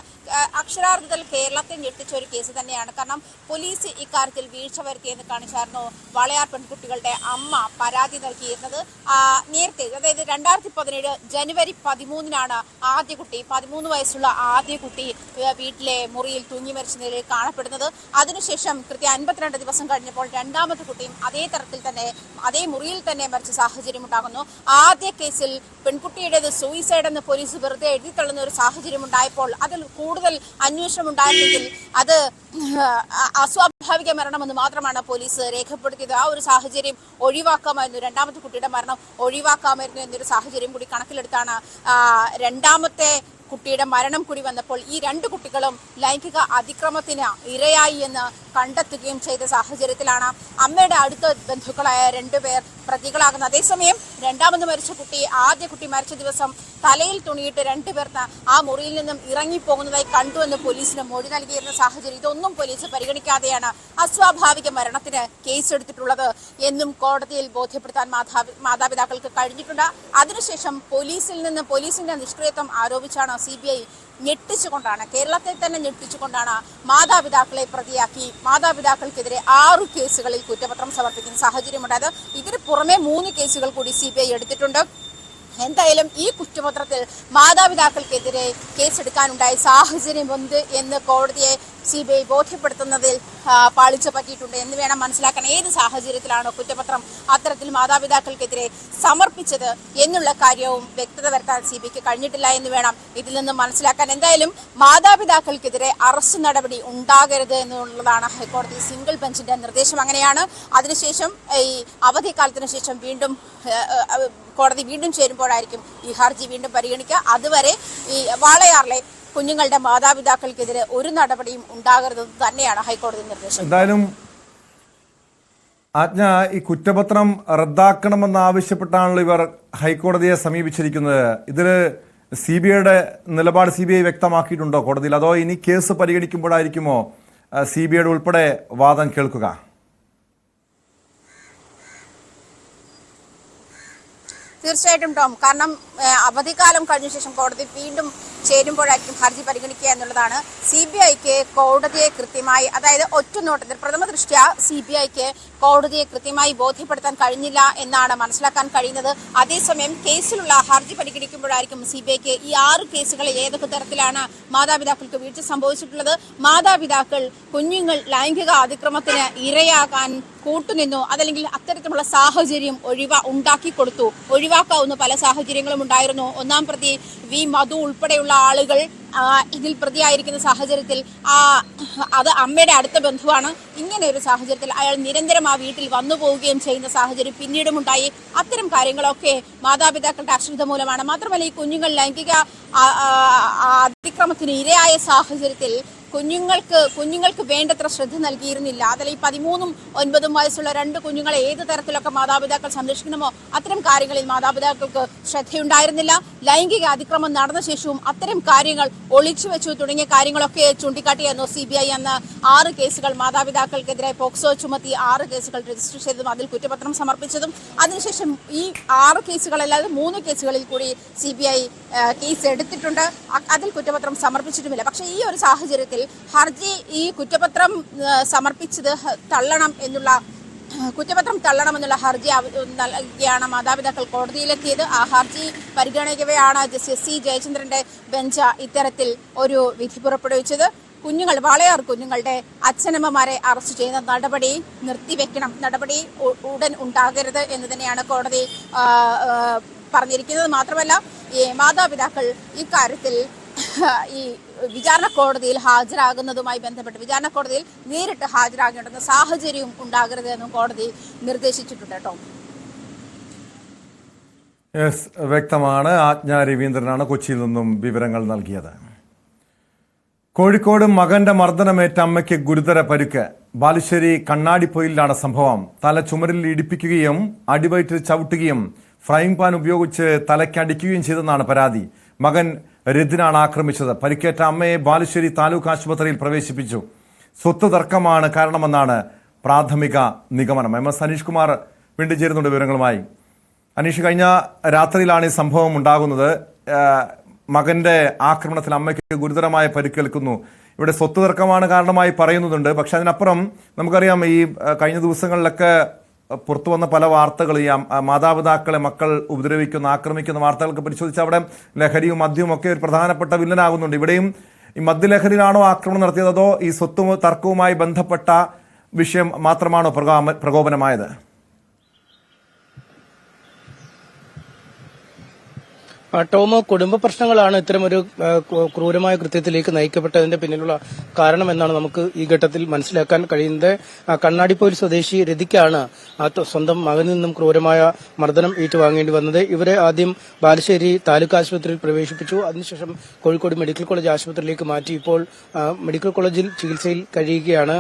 അക്ഷരാർത്ഥത്തിൽ കേരളത്തെ ഞെട്ടിച്ച ഒരു കേസ് തന്നെയാണ്. കാരണം പോലീസ് ഇക്കാര്യത്തിൽ വീഴ്ച വരുത്തിയെന്ന് കാണിച്ചായിരുന്നു വാളയാർ പെൺകുട്ടികളുടെ അമ്മ പരാതി നൽകിയിരുന്നത്. നേരത്തെ, അതായത് 2017 ജനുവരി 13 ആദ്യ കുട്ടി, 13 വയസ്സുള്ള ആദ്യ കുട്ടി വീട്ടിലെ മുറിയിൽ തൂങ്ങി മരിച്ച നിലയിൽ കാണപ്പെടുന്നത്. അതിനുശേഷം കൃത്യം 52 ദിവസം കഴിഞ്ഞപ്പോൾ രണ്ടാമത്തെ കുട്ടിയും അതേ തരത്തിൽ തന്നെ അതേ മുറിയിൽ തന്നെ മരിച്ച സാഹചര്യം ഉണ്ടാകുന്നു. ആദ്യ കേസിൽ പെൺകുട്ടിയുടേത് സൂയിസൈഡ് എന്ന് പോലീസ് വെറുതെ എഴുതി തള്ളുന്ന ഒരു സാഹചര്യം ഉണ്ടായപ്പോൾ അതിൽ കൂടുതൽ അന്വേഷണം ഉണ്ടായിരുന്നെങ്കിൽ അത് അസ്വാഭാവിക മരണമെന്ന് മാത്രമാണ് പോലീസ് രേഖപ്പെടുത്തിയത്. ആ ഒരു സാഹചര്യം ഒഴിവാക്കാമായിരുന്നു, രണ്ടാമത്തെ കുട്ടിയുടെ മരണം ഒഴിവാക്കാമായിരുന്നു എന്നൊരു സാഹചര്യം കൂടി കണക്കിലെടുത്താണ് രണ്ടാമത്തെ കുട്ടിയുടെ മരണം കൂടി വന്നപ്പോൾ ഈ 2 കുട്ടികളും ലൈംഗിക അതിക്രമത്തിന് ഇരയായി എന്ന് കണ്ടെത്തുകയും ചെയ്ത സാഹചര്യത്തിലാണ് അമ്മയുടെ അടുത്ത ബന്ധുക്കളായ 2 പേർ പ്രതികളാകുന്നത്. അതേസമയം രണ്ടാമത് മരിച്ച കുട്ടി, ആദ്യ കുട്ടി മരിച്ച ദിവസം തലയിൽ തുണിയിട്ട് 2 പേർ ആ മുറിയിൽ നിന്നും ഇറങ്ങിപ്പോകുന്നതായി കണ്ടുവെന്ന് പോലീസിന് മൊഴി നൽകിയിരുന്ന സാഹചര്യം. ഇതൊന്നും പോലീസ് പരിഗണിക്കാതെയാണ് അസ്വാഭാവിക മരണത്തിന് കേസെടുത്തിട്ടുള്ളത് എന്നും കോടതിയിൽ ബോധ്യപ്പെടുത്താൻ മാതാപിതാക്കൾക്ക് കഴിഞ്ഞിട്ടുണ്ട്. അതിനുശേഷം പോലീസിന്റെ നിഷ്ക്രിയത്വം ആരോപിച്ചാണ് CBI കേരളത്തെ തന്നെ ഞെട്ടിച്ചുകൊണ്ടാണ് മാതാപിതാക്കളെ പ്രതിയാക്കി മാതാപിതാക്കൾക്കെതിരെ 6 കേസുകളിൽ കുറ്റപത്രം സമർപ്പിക്കുന്ന സാഹചര്യമുണ്ടായത്. ഇതിന് പുറമെ 3 കേസുകൾ കൂടി CBI എടുത്തിട്ടുണ്ട്. എന്തായാലും ഈ കുറ്റപത്രത്തിൽ മാതാപിതാക്കൾക്കെതിരെ കേസെടുക്കാനുണ്ടായ സാഹചര്യമുണ്ട് എന്ന് കോടതിയെ CBI ബോധ്യപ്പെടുത്തുന്നതിൽ പാളിച്ച പറ്റിയിട്ടുണ്ട് എന്ന് വേണം മനസ്സിലാക്കാൻ. ഏത് സാഹചര്യത്തിലാണോ കുറ്റപത്രം അത്തരത്തിൽ മാതാപിതാക്കൾക്കെതിരെ സമർപ്പിച്ചത് എന്നുള്ള കാര്യവും വ്യക്തത വരുത്താൻ CBIക്ക് കഴിഞ്ഞിട്ടില്ല എന്ന് വേണം ഇതിൽ നിന്ന് മനസ്സിലാക്കാൻ. എന്തായാലും മാതാപിതാക്കൾക്കെതിരെ അറസ്റ്റ് നടപടി ഉണ്ടാകരുത് എന്നുള്ളതാണ് ഹൈക്കോടതി സിംഗിൾ ബെഞ്ചിന്റെ നിർദ്ദേശം. അങ്ങനെയാണ്. അതിനുശേഷം ഈ അവധിക്കാലത്തിന് ശേഷം വീണ്ടും കോടതി വീണ്ടും ചേരുമ്പോഴായിരിക്കും ഈ ഹർജി വീണ്ടും പരിഗണിക്കുക. അതുവരെ ഈ വാളയാറിലെ കുഞ്ഞുങ്ങളുടെ മാതാപിതാക്കൾക്കെതിരെ ഒരു നടപടിയും ഉണ്ടാകരുതെന്ന് തന്നെയാണ് ഹൈക്കോടതി നിർദ്ദേശം. എന്തായാലും ആജ്ഞ, ഈ കുറ്റപത്രം റദ്ദാക്കണമെന്നാവശ്യപ്പെട്ടാണല്ലോ ഇവർ ഹൈക്കോടതിയെ സമീപിച്ചിരിക്കുന്നത്. ഇതിൽ CBIയുടെ നിലപാട് CBI വ്യക്തമാക്കിയിട്ടുണ്ടോ കോടതിയിൽ? അതോ ഇനി കേസ് പരിഗണിക്കുമ്പോഴായിരിക്കുമോ CBIയുടെ ഉൾപ്പെടെ വാദം കേൾക്കുക? തീർച്ചയായിട്ടും ടോം, കാരണം അവധിക്കാലം കഴിഞ്ഞ ശേഷം കോടതി വീണ്ടും ചേരുമ്പോഴായിരിക്കും ഹർജി പരിഗണിക്കുക എന്നുള്ളതാണ്. CBIക്ക് കോടതിയെ കൃത്യമായി, അതായത് ഒറ്റനോട്ടത്തിൽ പ്രഥമ ദൃഷ്ട്യാ CBIക്ക് കോടതിയെ കൃത്യമായി ബോധ്യപ്പെടുത്താൻ കഴിഞ്ഞില്ല എന്നാണ് മനസ്സിലാക്കാൻ കഴിയുന്നത്. അതേസമയം കേസിലുള്ള ഹർജി പരിഗണിക്കുമ്പോഴായിരിക്കും CBIക്ക് ഈ 6 കേസുകളിൽ ഏതൊക്കെ തരത്തിലാണ് മാതാപിതാക്കൾക്ക് വീഴ്ച സംഭവിച്ചിട്ടുള്ളത്, മാതാപിതാക്കൾ കുഞ്ഞുങ്ങൾ ലൈംഗിക അതിക്രമത്തിന് ഇരയാകാൻ കൂട്ടുനിന്നു, അതല്ലെങ്കിൽ അത്തരത്തിലുള്ള സാഹചര്യം ഉണ്ടാക്കി കൊടുത്തു, ഒഴിവാക്കാവുന്ന പല സാഹചര്യങ്ങളും ഉണ്ടായിരുന്നു. ഒന്നാം പ്രതി വി മധു ഉൾപ്പെടെയുള്ള ആളുകൾ ഇതിൽ പ്രതിയായിരിക്കുന്ന സാഹചര്യത്തിൽ അത് അമ്മയുടെ അടുത്ത ബന്ധുവാണ്. ഇങ്ങനെ ഒരു സാഹചര്യത്തിൽ അയാൾ നിരന്തരം ആ വീട്ടിൽ വന്നു പോവുകയും ചെയ്യുന്ന സാഹചര്യം പിന്നീടും ഉണ്ടായി. അത്തരം കാര്യങ്ങളൊക്കെ മാതാപിതാക്കളുടെ അശ്രദ്ധ മൂലമാണ്. മാത്രമല്ല, ഈ കുഞ്ഞുങ്ങൾ ലൈംഗിക അതിക്രമത്തിന് ഇരയായ സാഹചര്യത്തിൽ കുഞ്ഞുങ്ങൾക്ക് വേണ്ടത്ര ശ്രദ്ധ നൽകിയിരുന്നില്ല. അതിൽ ഈ 13ഉം 9ഉം വയസ്സുള്ള 2 കുഞ്ഞുങ്ങളെ ഏത് തരത്തിലൊക്കെ മാതാപിതാക്കൾ സംരക്ഷിക്കണമോ അത്തരം കാര്യങ്ങളിൽ മാതാപിതാക്കൾക്ക് ശ്രദ്ധയുണ്ടായിരുന്നില്ല. ലൈംഗിക അതിക്രമം നടന്ന ശേഷവും അത്തരം കാര്യങ്ങൾ ഒളിച്ചു വെച്ചു തുടങ്ങിയ കാര്യങ്ങളൊക്കെ ചൂണ്ടിക്കാട്ടിയായിരുന്നു CBI അന്ന് 6 കേസുകൾ മാതാപിതാക്കൾക്കെതിരെ പോക്സോ ചുമത്തി 6 കേസുകൾ രജിസ്റ്റർ ചെയ്തതും അതിൽ കുറ്റപത്രം സമർപ്പിച്ചതും. അതിനുശേഷം ഈ 6 കേസുകളല്ലാതെ 3 കേസുകളിൽ കൂടി CBI കേസ് എടുത്തിട്ടുണ്ട്. അതിൽ കുറ്റപത്രം സമർപ്പിച്ചിട്ടുമില്ല. പക്ഷേ ഈ ഒരു സാഹചര്യത്തിൽ ഹർജി ഈ കുറ്റപത്രം തള്ളണമെന്നുള്ള ഹർജി നൽകിയാണ് മാതാപിതാക്കൾ കോടതിയിലെത്തിയത്. ആ ഹർജി പരിഗണിക്കവെയാണ് ജസ്റ്റിസ് C ജയചന്ദ്രന്റെ ബെഞ്ച് ഇത്തരത്തിൽ ഒരു വിധി പുറപ്പെടുവിച്ചത്. വാളയാർ കുഞ്ഞുങ്ങളുടെ അച്ഛനമ്മമാരെ അറസ്റ്റ് ചെയ്യുന്ന നടപടി നിർത്തിവെക്കണം, നടപടി ഉടൻ ഉണ്ടാകരുത് എന്ന് തന്നെയാണ് കോടതി പറഞ്ഞിരിക്കുന്നത്. മാത്രമല്ല, ഈ മാതാപിതാക്കൾ ഇക്കാര്യത്തിൽ ഈ വിചാരണ കോടതിയിൽ ഹാജരാകുന്നതുമായി ബന്ധപ്പെട്ട് വിചാരണ കോടതിയിൽ നേരിട്ട് ഹാജരാകേണ്ടുന്ന സാഹചര്യവും ഉണ്ടാകരുത് എന്നും കോടതി നിർദ്ദേശിച്ചിട്ടുണ്ട് കേട്ടോ. വ്യക്തമാണ്. ആജ്ഞ രവീന്ദ്രനാണ് കൊച്ചിയിൽ നിന്നും വിവരങ്ങൾ നൽകിയത്. കോഴിക്കോട് മകന്റെ മർദ്ദനമേറ്റ അമ്മയ്ക്ക് ഗുരുതര പരുക്ക്. ബാലുശ്ശേരി കണ്ണാടിപ്പൊയിലാണ് സംഭവം. തല ചുമരിൽ ഇടിപ്പിക്കുകയും അടിവയറ്റിൽ ചവിട്ടുകയും ഫ്രൈങ് പാൻ ഉപയോഗിച്ച് തലയ്ക്കടിക്കുകയും ചെയ്തെന്നാണ് പരാതി. മകൻ രതിനാണ് ആക്രമിച്ചത്. പരിക്കേറ്റ അമ്മയെ ബാലുശ്ശേരി താലൂക്ക് ആശുപത്രിയിൽ പ്രവേശിപ്പിച്ചു. സ്വത്ത് തർക്കമാണ് കാരണമെന്നാണ് പ്രാഥമിക നിഗമനം. MS അനീഷ് കുമാർ വീണ്ടും ചേരുന്നുണ്ട് വിവരങ്ങളുമായി. അനീഷ്, കഴിഞ്ഞ രാത്രിയിലാണ് ഈ സംഭവം ഉണ്ടാകുന്നത്. മകന്റെ ആക്രമണത്തിൽ അമ്മയ്ക്ക് ഗുരുതരമായ പരിക്കേൽക്കുന്നു. ഇവിടെ സ്വത്ത് തർക്കമാണ് കാരണമായി പറയുന്നുണ്ട്. പക്ഷെ അതിനപ്പുറം നമുക്കറിയാം, ഈ കഴിഞ്ഞ ദിവസങ്ങളിലൊക്കെ പുറത്തു വന്ന പല വാർത്തകൾ ഈ മാതാപിതാക്കളെ മക്കൾ ആക്രമിക്കുന്ന വാർത്തകളൊക്കെ പരിശോധിച്ച് അവിടെ ലഹരിയും മദ്യവും ഒക്കെ ഒരു പ്രധാനപ്പെട്ട വില്ലനാകുന്നുണ്ട്. ഇവിടെയും ഈ മദ്യലഹരിയിലാണോ ആക്രമണം നടത്തിയത്, അതോ ഈ സ്വത്ത് തർക്കവുമായി ബന്ധപ്പെട്ട വിഷയം മാത്രമാണോ പ്രകോപനമായത്? ടോമോ, കുടുംബ പ്രശ്നങ്ങളാണ് ഇത്തരമൊരു ക്രൂരമായ കൃത്യത്തിലേക്ക് നയിക്കപ്പെട്ടതിന്റെ പിന്നിലുള്ള കാരണമെന്നാണ് നമുക്ക് ഈ ഘട്ടത്തിൽ മനസ്സിലാക്കാൻ കഴിയുന്നത്. കണ്ണാടിപ്പൊയിൽ സ്വദേശി രതിക്കാണ് സ്വന്തം മകനിൽ നിന്നും ക്രൂരമായ മർദ്ദനം ഏറ്റുവാങ്ങേണ്ടി വന്നത്. ഇവരെ ആദ്യം ബാലുശ്ശേരി താലൂക്ക് ആശുപത്രിയിൽ പ്രവേശിപ്പിച്ചു. അതിനുശേഷം കോഴിക്കോട് മെഡിക്കൽ കോളേജ് ആശുപത്രിയിലേക്ക് മാറ്റി. ഇപ്പോൾ മെഡിക്കൽ കോളേജിൽ ചികിത്സയിൽ കഴിയുകയാണ്.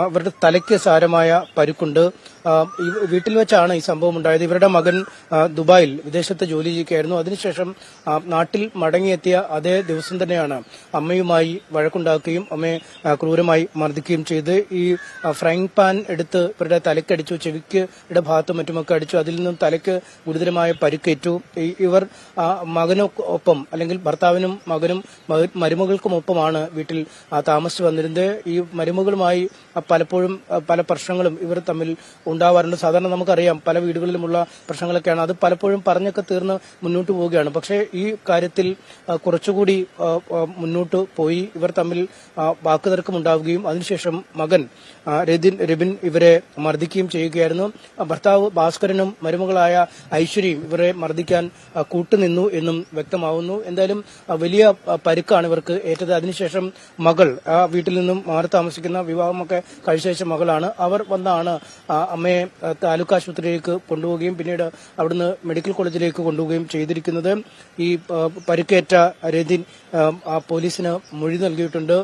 അവരുടെ തലയ്ക്ക് സാരമായ പരുക്കുണ്ട്. വീട്ടിൽ വെച്ചാണ് ഈ സംഭവം ഉണ്ടായത്. ഇവരുടെ മകൻ ദുബായിൽ വിദേശത്ത് ജോലി ചെയ്യുകയായിരുന്നു. അതിനുശേഷം നാട്ടിൽ മടങ്ങിയെത്തിയ അതേ ദിവസം തന്നെയാണ് അമ്മയുമായി വഴക്കുണ്ടാക്കുകയും അമ്മയെ ക്രൂരമായി മർദ്ദിക്കുകയും ചെയ്ത് ഈ ഫ്രൈങ് പാൻ എടുത്ത് ഇവരുടെ തലക്കടിച്ചു, ചെവിയുടെ ഭാഗത്തും മറ്റുമൊക്കെ അടിച്ചു. അതിൽ നിന്നും തലയ്ക്ക് ഗുരുതരമായ പരിക്കേറ്റു. ഇവർ മകനൊപ്പം അല്ലെങ്കിൽ ഭർത്താവിനും മകനും മരുമകൾക്കുമൊപ്പമാണ് വീട്ടിൽ താമസിച്ചു വന്നിരുന്നത്. ഈ മരുമകളുമായി പലപ്പോഴും പല പ്രശ്നങ്ങളും ഇവർ തമ്മിൽ ഉണ്ടാവാറുണ്ട്. സാധാരണ നമുക്കറിയാം പല വീടുകളിലുമുള്ള പ്രശ്നങ്ങളൊക്കെയാണ്. അത് പലപ്പോഴും പറഞ്ഞൊക്കെ തീർന്ന് മുന്നോട്ട് പോവുകയാണ്. പക്ഷേ ഈ കാര്യത്തിൽ കുറച്ചുകൂടി മുന്നോട്ട് പോയി ഇവർ തമ്മിൽ വാക്കുതർക്കം ഉണ്ടാവുകയും അതിനുശേഷം മകൻ രബിൻ ഇവരെ മർദ്ദിക്കുകയും ചെയ്യുകയായിരുന്നു. ഭർത്താവ് ഭാസ്കരനും മരുമകളായ ഐശ്വര്യയും ഇവരെ മർദ്ദിക്കാൻ കൂട്ടുനിന്നു എന്നും വ്യക്തമാവുന്നു. എന്തായാലും വലിയ പരുക്കാണ് ഇവർക്ക് ഏറ്റത്. അതിനുശേഷം മകൾ വീട്ടിൽ നിന്നും മാറി താമസിക്കുന്ന വിവാഹമൊക്കെ കഴിച്ച മകളാണ്. അവർ വന്നാണ് അമ്മയെ താലൂക്ക് ആശുപത്രിയിലേക്ക് കൊണ്ടുപോവുകയും പിന്നീട് അവിടുന്ന് മെഡിക്കൽ കോളേജിലേക്ക് കൊണ്ടുപോവുകയും ചെയ്തിരിക്കുന്നത്. പറയുന്നത്. ഈ പരിക്കേറ്റ രതിൻ പോലീസിന് മൊഴി നൽകിയിട്ടുണ്ട്.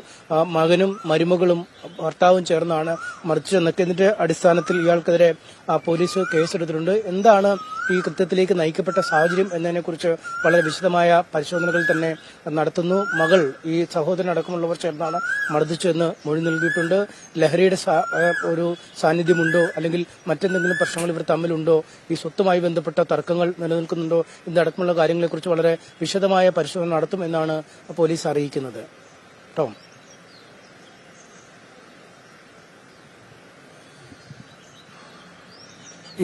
മകനും മരുമകളും ഭർത്താവും ചേർന്നാണ് മറിച്ചതെന്നൊക്കെ. ഇതിന്റെ അടിസ്ഥാനത്തിൽ ഇയാൾക്കെതിരെ പോലീസ് കേസെടുത്തിട്ടുണ്ട്. എന്താണ് ഈ കൃത്യത്തിലേക്ക് നയിക്കപ്പെട്ട സാഹചര്യം എന്നതിനെക്കുറിച്ച് വളരെ വിശദമായ പരിശോധനകൾ തന്നെ നടത്തുന്നു. മകൾ ഈ സഹോദരൻ അടക്കമുള്ളവർ ചേർന്നാണ് മർദ്ദിച്ചതെന്ന് മൊഴി നൽകിയിട്ടുണ്ട്. ലഹരിയുടെ ഒരു സാന്നിധ്യമുണ്ടോ അല്ലെങ്കിൽ മറ്റെന്തെങ്കിലും പ്രശ്നങ്ങൾ ഇവർ തമ്മിലുണ്ടോ, ഈ സ്വത്തുമായി ബന്ധപ്പെട്ട തർക്കങ്ങൾ നിലനിൽക്കുന്നുണ്ടോ ഇതടക്കമുള്ള കാര്യങ്ങളെക്കുറിച്ച് വളരെ വിശദമായ പരിശോധന നടത്തും എന്നാണ് പോലീസ് അറിയിക്കുന്നത്. ടോം.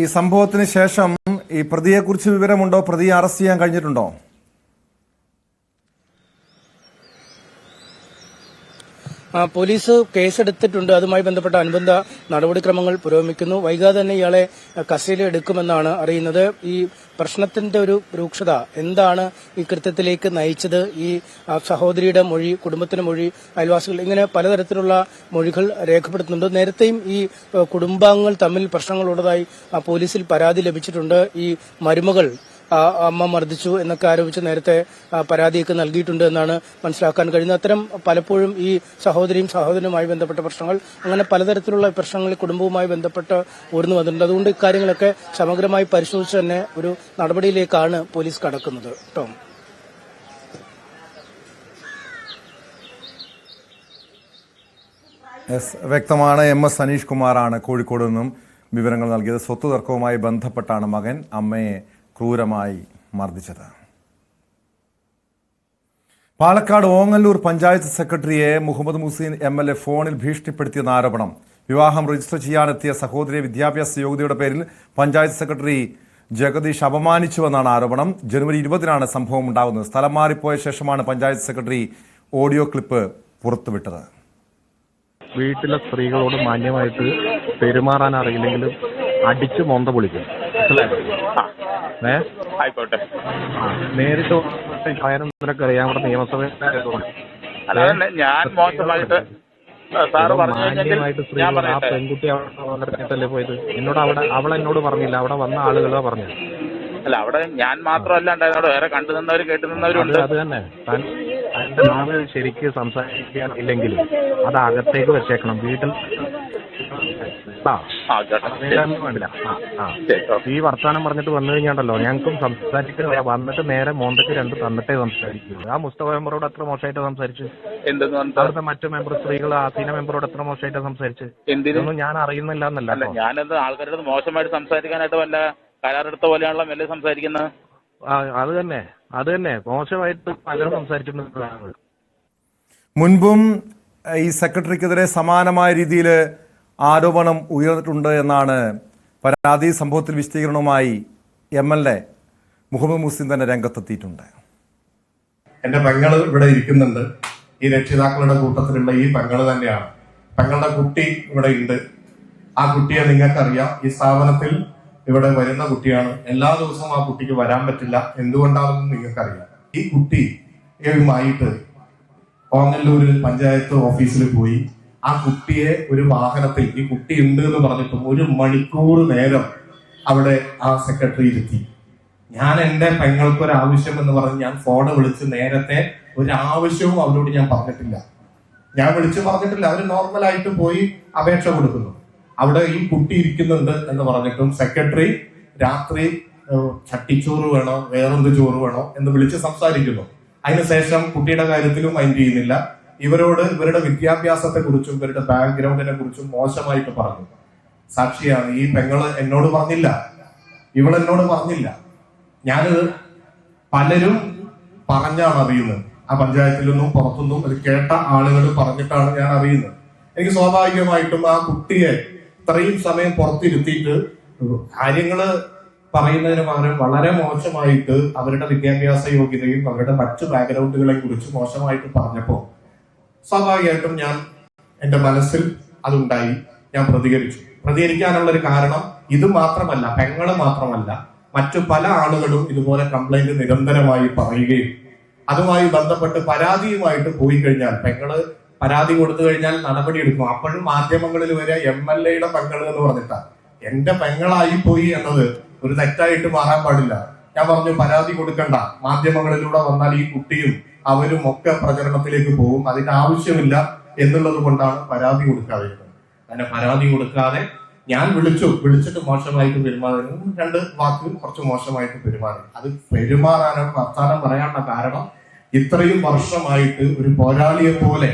ഈ സംഭവത്തിന് ശേഷം ഈ പ്രതിയെക്കുറിച്ച് വിവരമുണ്ടോ? പ്രതിയെ അറസ്റ്റ് ചെയ്യാൻ കഴിഞ്ഞിട്ടുണ്ടോ? പോലീസ് കേസെടുത്തിട്ടുണ്ട്. അതുമായി ബന്ധപ്പെട്ട അനുബന്ധ നടപടിക്രമങ്ങൾ പുരോഗമിക്കുന്നു. വൈകാതെ തന്നെ ഇയാളെ കസ്റ്റഡിയിൽ എടുക്കുമെന്നാണ് അറിയുന്നത്. ഈ പ്രശ്നത്തിന്റെ ഒരു രൂക്ഷത എന്താണ് ഈ കൃത്യത്തിലേക്ക് നയിച്ചത്? ഈ സഹോദരിയുടെ മൊഴി, കുടുംബത്തിന്റെ മൊഴി, അയൽവാസികൾ, ഇങ്ങനെ പലതരത്തിലുള്ള മൊഴികൾ രേഖപ്പെടുത്തുന്നുണ്ട്. നേരത്തെയും ഈ കുടുംബാംഗങ്ങൾ തമ്മിൽ പ്രശ്നങ്ങളുള്ളതായി പോലീസിൽ പരാതി ലഭിച്ചിട്ടുണ്ട്. ഈ മരുമകൾ അമ്മ മർദ്ദിച്ചു എന്നൊക്കെ ആരോപിച്ച് നേരത്തെ പരാതിയൊക്കെ നൽകിയിട്ടുണ്ട് എന്നാണ് മനസ്സിലാക്കാൻ കഴിയുന്നത്. അത്തരം പലപ്പോഴും ഈ സഹോദരിയും സഹോദരനുമായി ബന്ധപ്പെട്ട പ്രശ്നങ്ങൾ, അങ്ങനെ പലതരത്തിലുള്ള പ്രശ്നങ്ങൾ കുടുംബവുമായി ബന്ധപ്പെട്ട് ഉയർന്നു വന്നിട്ടുണ്ട്. അതുകൊണ്ട് ഇക്കാര്യങ്ങളൊക്കെ സമഗ്രമായി പരിശോധിച്ച് തന്നെ ഒരു നടപടിയിലേക്കാണ് പോലീസ് കടക്കുന്നത്. ടോം. വ്യക്തമാണ്. MS അനീഷ് കുമാറാണ് കോഴിക്കോട് നിന്നും വിവരങ്ങൾ നൽകിയത്. സ്വത്ത് തർക്കവുമായി ബന്ധപ്പെട്ടാണ് മകൻ അമ്മയെ ക്രൂരമായി മർദ്ദിച്ചത്. പാലക്കാട് ഓങ്ങല്ലൂർ പഞ്ചായത്ത് സെക്രട്ടറിയെ മുഹമ്മദ് മുഹ്സിൻ MLA ഫോണിൽ ഭീഷണിപ്പെടുത്തിയെന്ന ആരോപണം. വിവാഹം രജിസ്റ്റർ ചെയ്യാനെത്തിയ സഹോദരിയെ വിദ്യാഭ്യാസ യോഗ്യതയുടെ പേരിൽ പഞ്ചായത്ത് സെക്രട്ടറി ജഗദീഷ് അപമാനിച്ചുവെന്നാണ് ആരോപണം. ജനുവരി 20-നാണ് സംഭവം ഉണ്ടാകുന്നത്. സ്ഥലം മാറിപ്പോയ ശേഷമാണ് പഞ്ചായത്ത് സെക്രട്ടറി ഓഡിയോ ക്ലിപ്പ് പുറത്തുവിട്ടത്. വീട്ടിലെ സ്ത്രീകളോട് മാന്യമായിട്ട് പെരുമാറാൻ അറിയില്ലെങ്കിലും അടിച്ച് മൊന്ത പൊളിക്കും. ആയിക്കോട്ടെ. നേരിട്ട് നിനക്ക് അറിയാം, ഇവിടെ നിയമസഭയിലായതുകൊണ്ട് ഞാൻ മോശമായിട്ട് സാറ് മാന്യമായിട്ട് സ്ത്രീകൾ ആ പെൺകുട്ടി അവിടെ പോയത് എന്നോട് അവൾ എന്നോട് പറഞ്ഞില്ല, അവിടെ വന്ന ആളുകളാ പറഞ്ഞു. അല്ല, അവിടെ ഞാൻ മാത്രമല്ല ഉണ്ടായിരുന്നോട്, വേറെ കണ്ടു നിന്നവരും കേട്ടു നിന്നവരുണ്ട്. അത് തന്നെ. അതിന്റെ നാവ് ശരിക്ക് സംസാരിക്കാൻ ഇല്ലെങ്കിൽ അത് അകത്തേക്ക് വെച്ചേക്കണം. വീട്ടിൽ വേണ്ടില്ല. ഈ വർത്താനം പറഞ്ഞിട്ട് വന്നു കഴിഞ്ഞാണ്ടല്ലോ ഞങ്ങൾക്കും സംസാരിക്കാൻ വന്നിട്ട് നേരെ മോന്തയ്ക്ക് 2 തന്നിട്ടേ സംസാരിക്കൂ. ആ മുസ്തഫ മെമ്പറോട് എത്ര മോശമായിട്ട് സംസാരിച്ചു. അവിടുത്തെ മറ്റു മെമ്പർ സ്ത്രീകൾ ആസീന മെമ്പറോട് എത്ര മോശമായിട്ട് സംസാരിച്ചു. ഇതൊന്നും ഞാൻ അറിയുന്നില്ല എന്നല്ല. ഞാനെന്ത് ആൾക്കാരുടെ മോശമായിട്ട് സംസാരിക്കാനായിട്ട് വല്ല കരാറെടുത്ത പോലെയാണല്ലോ മെല്ലെ സംസാരിക്കുന്നത്. അത് തന്നെ മോശമായിട്ട് പലരും സംസാരിച്ചിട്ടുണ്ട്. മുൻപും ഈ സെക്രട്ടറിക്കെതിരെ സമാനമായ രീതിയിൽ ആരോപണം ഉയർന്നിട്ടുണ്ട് എന്നാണ് പരാതി. സംഭവത്തിൽ വിശദീകരണവുമായി MLA മുഹമ്മദ് മുഹ്സിൻ തന്നെ രംഗത്തെത്തിയിട്ടുണ്ട്. എന്റെ പെങ്ങൾ ഇവിടെ ഇരിക്കുന്നുണ്ട്. ഈ രക്ഷിതാക്കളുടെ കൂട്ടത്തിലുള്ള ഈ പെങ്ങൾ തന്നെയാണ്. പെങ്ങളുടെ കുട്ടി ഇവിടെ ഉണ്ട്. ആ കുട്ടിയെ നിങ്ങൾക്കറിയാം. ഈ സ്ഥാപനത്തിൽ ഇവിടെ വരുന്ന കുട്ടിയാണ്. എല്ലാ ദിവസവും ആ കുട്ടിക്ക് വരാൻ പറ്റില്ല. എന്തുകൊണ്ടാണെന്ന് നിങ്ങൾക്കറിയാം. ഈ കുട്ടിയുമായിട്ട് ഓങ്ങല്ലൂർ പഞ്ചായത്ത് ഓഫീസിൽ പോയി ആ കുട്ടിയെ ഒരു വാഹനത്തിൽ, ഈ കുട്ടി ഉണ്ട് എന്ന് പറഞ്ഞിട്ടും 1 മണിക്കൂർ നേരം അവിടെ ആ സെക്രട്ടറി ഇരുത്തി. ഞാൻ എന്റെ പെങ്ങൾക്കൊരാവശ്യം എന്ന് പറഞ്ഞ് ഞാൻ ഫോണ് വിളിച്ച് നേരത്തെ ഒരാവശ്യവും അവരോട് ഞാൻ പറഞ്ഞിട്ടില്ല. അവർ നോർമലായിട്ട് പോയി അപേക്ഷ കൊടുക്കുന്നു. അവിടെ ഈ കുട്ടി ഇരിക്കുന്നുണ്ട് എന്ന് പറഞ്ഞിട്ടും സെക്രട്ടറി രാത്രി ചട്ടിച്ചോറ് വേണോ വേറെന്ത് ചോറ് വേണോ എന്ന് വിളിച്ച് സംസാരിക്കുന്നു. അതിനുശേഷം കുട്ടിയുടെ കാര്യത്തിലും മൈൻഡ് ചെയ്യുന്നില്ല. ഇവരോട് ഇവരുടെ വിദ്യാഭ്യാസത്തെ കുറിച്ചും ഇവരുടെ ബാക്ക്ഗ്രൗണ്ടിനെ കുറിച്ചും മോശമായിട്ട് പറഞ്ഞു. സാക്ഷിയാണ്. ഈ പെങ്ങള് എന്നോട് പറഞ്ഞില്ല, ഇവളെന്നോട് പറഞ്ഞില്ല. ഞാനിത് പലരും പറഞ്ഞാണ് അറിയുന്നത്. ആ പഞ്ചായത്തിൽ നിന്നും പുറത്തുനിന്നും അത് കേട്ട ആളുകൾ പറഞ്ഞിട്ടാണ് ഞാൻ അറിയുന്നത്. എനിക്ക് സ്വാഭാവികമായിട്ടും ആ കുട്ടിയെ ഇത്രയും സമയം പുറത്തിരുത്തിയിട്ട് കാര്യങ്ങള് പറയുന്നതിന് പകരം വളരെ മോശമായിട്ട് അവരുടെ വിദ്യാഭ്യാസ യോഗ്യതയും അവരുടെ മറ്റു ബാക്ക്ഗ്രൗണ്ടുകളെ കുറിച്ച് മോശമായിട്ട് പറഞ്ഞപ്പോ സ്വാഭാവികമായിട്ടും ഞാൻ എന്റെ മനസ്സിൽ അതുണ്ടായി. ഞാൻ പ്രതികരിക്കാനുള്ള ഒരു കാരണം ഇത് മാത്രമല്ല, പെങ്ങള് മാത്രമല്ല, മറ്റു പല ആളുകളും ഇതുപോലെ കംപ്ലൈന്റ് നിരന്തരമായി പറയുകയും അതുമായി ബന്ധപ്പെട്ട് പരാതിയുമായിട്ട് പോയി കഴിഞ്ഞാൽ, പെങ്ങള് പരാതി കൊടുത്തു കഴിഞ്ഞാൽ നടപടി എടുക്കും. അപ്പോഴും മാധ്യമങ്ങളിൽ വരെ MLAയുടെ പെങ്ങള് എന്ന് പറഞ്ഞിട്ടാ. എന്റെ പെങ്ങളായി പോയി എന്നത് ഒരു തെറ്റായിട്ട് മാറാൻ പാടില്ല. ഞാൻ പറഞ്ഞു പരാതി കൊടുക്കണ്ട, മാധ്യമങ്ങളിലൂടെ വന്നാൽ ഈ കുട്ടിയും അവരും ഒക്കെ പ്രചരണത്തിലേക്ക് പോകും, അതിന്റെ ആവശ്യമില്ല എന്നുള്ളത് കൊണ്ടാണ് പരാതി കൊടുക്കാതിരുന്നത്. അങ്ങനെ പരാതി കൊടുക്കാതെ ഞാൻ വിളിച്ചിട്ട് മോശമായിട്ട് പെരുമാറുന്നു, 2 വാക്ക് കുറച്ച് മോശമായിട്ട് പെരുമാറി. അത് പെരുമാറാനാണ് വർത്താനം പറയാനുള്ള കാരണം ഇത്രയും വർഷമായിട്ട് ഒരു പോരാളിയെ പോലെ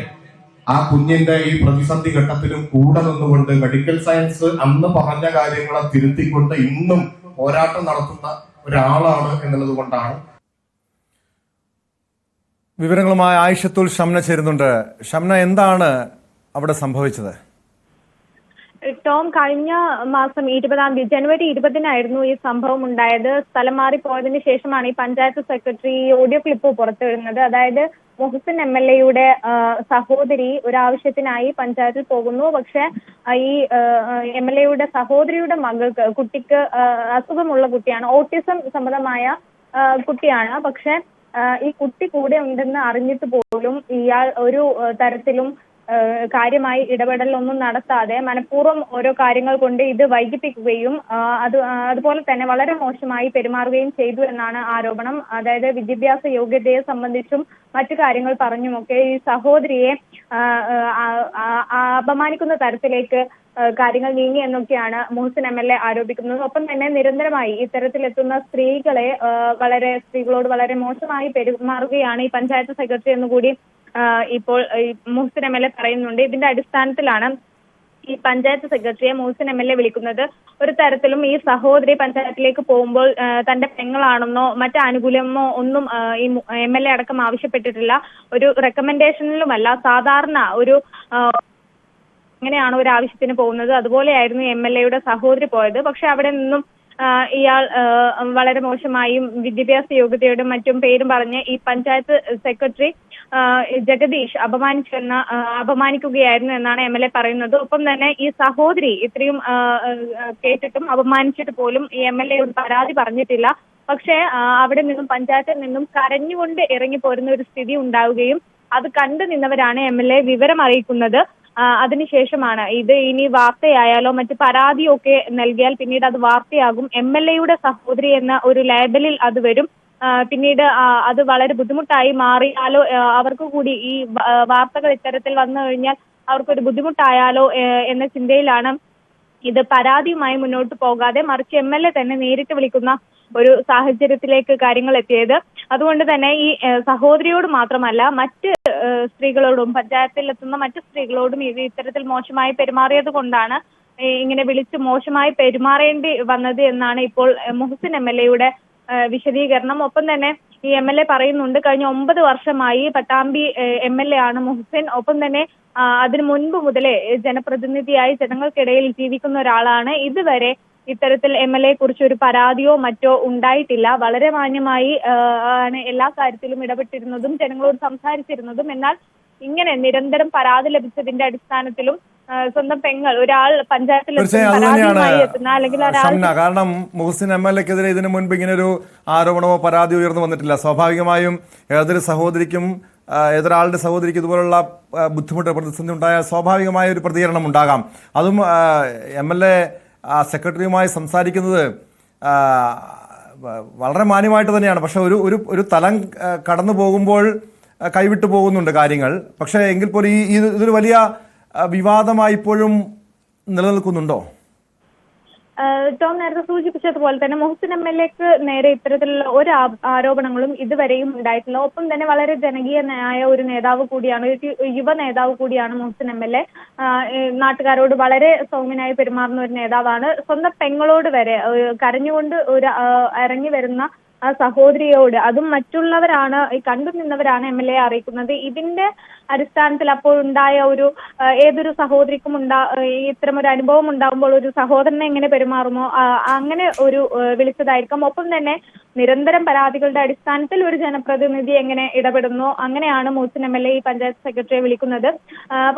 ആ കുഞ്ഞിന്റെ ഈ പ്രതിസന്ധി ഘട്ടത്തിലും കൂടെ നിന്നുകൊണ്ട് മെഡിക്കൽ സയൻസ് അന്ന് പറഞ്ഞ കാര്യങ്ങളെ തിരുത്തിക്കൊണ്ട് ഇന്നും പോരാട്ടം നടത്തുന്ന ഒരാളാണ് എന്നുള്ളത് കൊണ്ടാണ്. വിവരങ്ങളുമായി ആയിഷത്തുൽ ഷംന ചേരുന്നുണ്ട്. ഷംന, എന്താണ് അവിടെ സംഭവിച്ചത്? ടോം, കഴിഞ്ഞ മാസം 20-ാം തീയതി ജനുവരി 20-നായിരുന്നു ഈ സംഭവം ഉണ്ടായത്. സ്ഥലം മാറിപ്പോയതിനു ശേഷമാണ് ഈ പഞ്ചായത്ത് സെക്രട്ടറി ഓഡിയോ ക്ലിപ്പ് പുറത്തുവിടുന്നത്. അതായത് മുഹസിൻ MLA-യുടെ സഹോദരി ഒരാവശ്യത്തിനായി പഞ്ചായത്തിൽ പോകുന്നു. പക്ഷെ ഈ MLA-യുടെ സഹോദരിയുടെ കുട്ടിക്ക് അസുഖമുള്ള കുട്ടിയാണ്, ഓട്ടിസം സംബന്ധമായ കുട്ടിയാണ്. പക്ഷെ ഈ കുട്ടി കൂടെ ഉണ്ടെന്ന് അറിഞ്ഞിട്ട് പോലും ഇയാൾ ഒരു തരത്തിലും കാര്യമായി ഇടപെടലൊന്നും നടത്താതെ മനഃപൂർവ്വം ഓരോ കാര്യങ്ങൾ കൊണ്ട് ഇത് വൈകിപ്പിക്കുകയും അതുപോലെ തന്നെ വളരെ മോശമായി പെരുമാറുകയും ചെയ്തു എന്നാണ് ആരോപണം. അതായത് വിദ്യാഭ്യാസ യോഗ്യതയെ സംബന്ധിച്ചും മറ്റു കാര്യങ്ങൾ പറഞ്ഞുമൊക്കെ ഈ സഹോദരിയെ അപമാനിക്കുന്ന തരത്തിലേക്ക് കാര്യങ്ങൾ നീങ്ങി എന്നൊക്കെയാണ് മുഹസിൻ MLA ആരോപിക്കുന്നത്. ഒപ്പം തന്നെ നിരന്തരമായി ഇത്തരത്തിലെത്തുന്ന സ്ത്രീകളോട് വളരെ മോശമായി പെരുമാറുകയാണ് ഈ പഞ്ചായത്ത് സെക്രട്ടറി എന്നുകൂടി ഇപ്പോൾ മുഹസിൻ MLA പറയുന്നുണ്ട്. ഇതിന്റെ അടിസ്ഥാനത്തിലാണ് ഈ പഞ്ചായത്ത് സെക്രട്ടറിയെ മുഹസിൻ MLA വിളിക്കുന്നത്. ഒരു തരത്തിലും ഈ സഹോദരി പഞ്ചായത്തിലേക്ക് പോകുമ്പോൾ തന്റെ പെങ്ങളാണെന്നോ മറ്റു ആനുകൂല്യമോ ഒന്നും ഈ MLA അടക്കം ആവശ്യപ്പെട്ടിട്ടില്ല. ഒരു റെക്കമെൻഡേഷനിലുമല്ല, സാധാരണ ഒരു എങ്ങനെയാണ് ഒരു ആവശ്യത്തിന് പോകുന്നത് അതുപോലെയായിരുന്നു MLA-യുടെ സഹോദരി പോയത്. പക്ഷെ അവിടെ നിന്നും ഇയാൾ വളരെ മോശമായും വിദ്യാഭ്യാസ യോഗ്യതയോടും മറ്റും പേരും പറഞ്ഞ് ഈ പഞ്ചായത്ത് സെക്രട്ടറി ജഗദീഷ് അപമാനിക്കുകയായിരുന്നു എന്നാണ് MLA പറയുന്നത്. ഒപ്പം തന്നെ ഈ സഹോദരി ഇത്രയും കേട്ടിട്ടും അപമാനിച്ചിട്ട് പോലും ഈ MLA-യോട് പരാതി പറഞ്ഞിട്ടില്ല. പക്ഷേ അവിടെ നിന്നും പഞ്ചായത്തിൽ നിന്നും കരഞ്ഞുകൊണ്ട് ഇറങ്ങി പോരുന്ന ഒരു സ്ഥിതി ഉണ്ടാവുകയും അത് കണ്ടു നിന്നവരാണ് MLA വിവരം അറിയിക്കുന്നത്. അതിനുശേഷമാണ് ഇത് ഇനി വാർത്തയായാലോ മറ്റ് പരാതിയൊക്കെ നൽകിയാൽ പിന്നീട് അത് വാർത്തയാകും, MLA-യുടെ സഹോദരി എന്ന ഒരു ലേബലിൽ അത് വരും. പിന്നീട് അത് വളരെ ബുദ്ധിമുട്ടായി മാറിയാലോ, അവർക്ക് കൂടി ഈ വാർത്തകൾ ഇത്തരത്തിൽ വന്നു കഴിഞ്ഞാൽ അവർക്കൊരു ബുദ്ധിമുട്ടായാലോ എന്ന ചിന്തയിലാണ് ഇത് പരാതിയുമായി മുന്നോട്ട് പോകാതെ മറിച്ച് MLA തന്നെ നേരിട്ട് വിളിക്കുന്ന ഒരു സാഹചര്യത്തിലേക്ക് കാര്യങ്ങൾ എത്തിയത്. അതുകൊണ്ട് തന്നെ ഈ സഹോദരിയോട് മാത്രമല്ല മറ്റ് സ്ത്രീകളോടും പഞ്ചായത്തിലെത്തുന്ന മറ്റു സ്ത്രീകളോടും ഇത്തരത്തിൽ മോശമായി പെരുമാറിയത് കൊണ്ടാണ് ഇങ്ങനെ വിളിച്ച് മോശമായി പെരുമാറേണ്ടി വന്നത് എന്നാണ് ഇപ്പോൾ മുഹസിൻ MLA-യുടെ വിശദീകരണം. ഒപ്പം തന്നെ ഈ MLA പറയുന്നുണ്ട് കഴിഞ്ഞ 9 വർഷമായി പട്ടാമ്പി MLA ആണ് മുഹസിൻ. ഒപ്പം തന്നെ അതിനു മുൻപ് മുതലേ ജനപ്രതിനിധിയായി ജനങ്ങൾക്കിടയിൽ ജീവിക്കുന്ന ഒരാളാണ്. ഇതുവരെ ഇത്തരത്തിൽ MLA-യെ കുറിച്ച് ഒരു പരാതിയോ മറ്റോ ഉണ്ടായിട്ടില്ല. വളരെ മാന്യമായി ആണ് എല്ലാ കാര്യത്തിലും ഇടപെട്ടിരുന്നതും ജനങ്ങളോട് സംസാരിച്ചിരുന്നതും. എന്നാൽ ഇങ്ങനെ നിരന്തരം പരാതി ലഭിച്ചതിന്റെ അടിസ്ഥാനത്തിലും സ്വന്തം പെങ്ങൾ ഒരാൾ പഞ്ചായത്തിൽ കാരണം മുഹസിൻ MLA-ക്കെതിരെ ഇതിനു മുൻപ് ഇങ്ങനെ ഒരു ആരോപണമോ പരാതിയോ ഉയർന്നു വന്നിട്ടില്ല. സ്വാഭാവികമായും ഏതൊരു സഹോദരിക്കും ഏതൊരാളുടെ സഹോദരിക്ക് ഇതുപോലുള്ള ബുദ്ധിമുട്ട് പ്രതിസന്ധി ഉണ്ടായാൽ സ്വാഭാവികമായ ഒരു പ്രതികരണം ഉണ്ടാകാം. അതും MLA സെക്രട്ടറിയുമായി സംസാരിക്കുന്നത് വളരെ മാന്യമായിട്ട് തന്നെയാണ്. പക്ഷെ ഒരു തലം കടന്നു പോകുമ്പോൾ കൈവിട്ടു പോകുന്നുണ്ട് കാര്യങ്ങൾ. പക്ഷേ എങ്കിൽ പോലും ഇതൊരു വലിയ വിവാദമായി ഇപ്പോഴും നിലനിൽക്കുന്നുണ്ടോ? ടോം നേരത്തെ സൂചിപ്പിച്ചതുപോലെ തന്നെ മുഹസിൻ MLA-ക്ക് നേരെ ഇത്തരത്തിലുള്ള ഒരു ആരോപണങ്ങളും ഇതുവരെയും ഉണ്ടായിട്ടില്ല. ഒപ്പം തന്നെ വളരെ ജനകീയനായ ഒരു നേതാവ് കൂടിയാണ്, ഒരു യുവ നേതാവ് കൂടിയാണ് മുഹസിൻ MLA. നാട്ടുകാരോട് വളരെ സൗമ്യനായി പെരുമാറുന്ന ഒരു നേതാവാണ്. സ്വന്തം പെങ്ങളോട് വരെ കരഞ്ഞുകൊണ്ട് ഇറങ്ങി വരുന്ന ആ സഹോദരിയോട്, അതും മറ്റുള്ളവരാണ് കണ്ടു നിന്നവരാണ് MLA അറിയിക്കുന്നത്. ഇതിന്റെ അടിസ്ഥാനത്തിൽ അപ്പോൾ ഉണ്ടായ ഒരു ഏതൊരു സഹോദരിക്കും ഇത്തരം ഒരു അനുഭവം ഉണ്ടാകുമ്പോൾ ഒരു സഹോദരനെ എങ്ങനെ പെരുമാറുമോ അങ്ങനെ ഒരു വിളിച്ചതായിരിക്കാം. ഒപ്പം തന്നെ നിരന്തരം പരാതികളുടെ അടിസ്ഥാനത്തിൽ ഒരു ജനപ്രതിനിധി എങ്ങനെ ഇടപെടുന്നു അങ്ങനെയാണ് മുഹസിൻ MLA ഈ പഞ്ചായത്ത് സെക്രട്ടറിയെ വിളിക്കുന്നത്.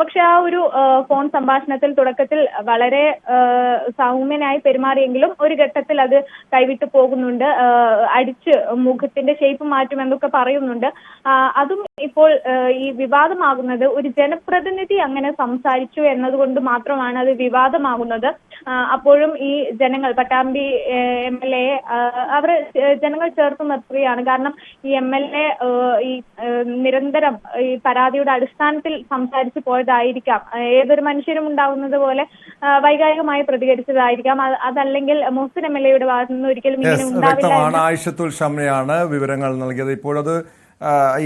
പക്ഷെ ആ ഒരു ഫോൺ സംഭാഷണത്തിൽ തുടക്കത്തിൽ വളരെ സൗമ്യനായി പെരുമാറിയെങ്കിലും ഒരു ഘട്ടത്തിൽ അത് കൈവിട്ടു പോകുന്നുണ്ട്. മുറിച്ച് മുഖത്തിന്റെ ഷേപ്പ് മാറ്റും എന്നൊക്കെ പറയുന്നുണ്ട്. അതും ഇപ്പോൾ ഈ വിവാദമാകുന്നത് ഒരു ജനപ്രതിനിധി അങ്ങനെ സംസാരിച്ചു എന്നതുകൊണ്ട് മാത്രമാണ് അത് വിവാദമാകുന്നത്. അപ്പോഴും ഈ ജനങ്ങൾ പട്ടാമ്പി MLA അവർ ജനങ്ങൾ ചേർത്ത് നിർത്തുകയാണ്. കാരണം ഈ MLA ഈ നിരന്തരം ഈ പരാതിയുടെ അടിസ്ഥാനത്തിൽ സംസാരിച്ചു പോയതായിരിക്കാം. ഏതൊരു മനുഷ്യരും ഉണ്ടാകുന്നത് പോലെ വൈകാരികമായി പ്രതികരിച്ചതായിരിക്കാം. അതല്ലെങ്കിൽ മുഹസിൻ MLA യുടെ ഭാഗത്തു നിന്ന് ഒരിക്കലും ഇങ്ങനെ ഉണ്ടാവില്ല. ആയിഷത്തുൽ ഷംനയാണ് വിവരങ്ങൾ നൽകിയത്. ഇപ്പോഴത്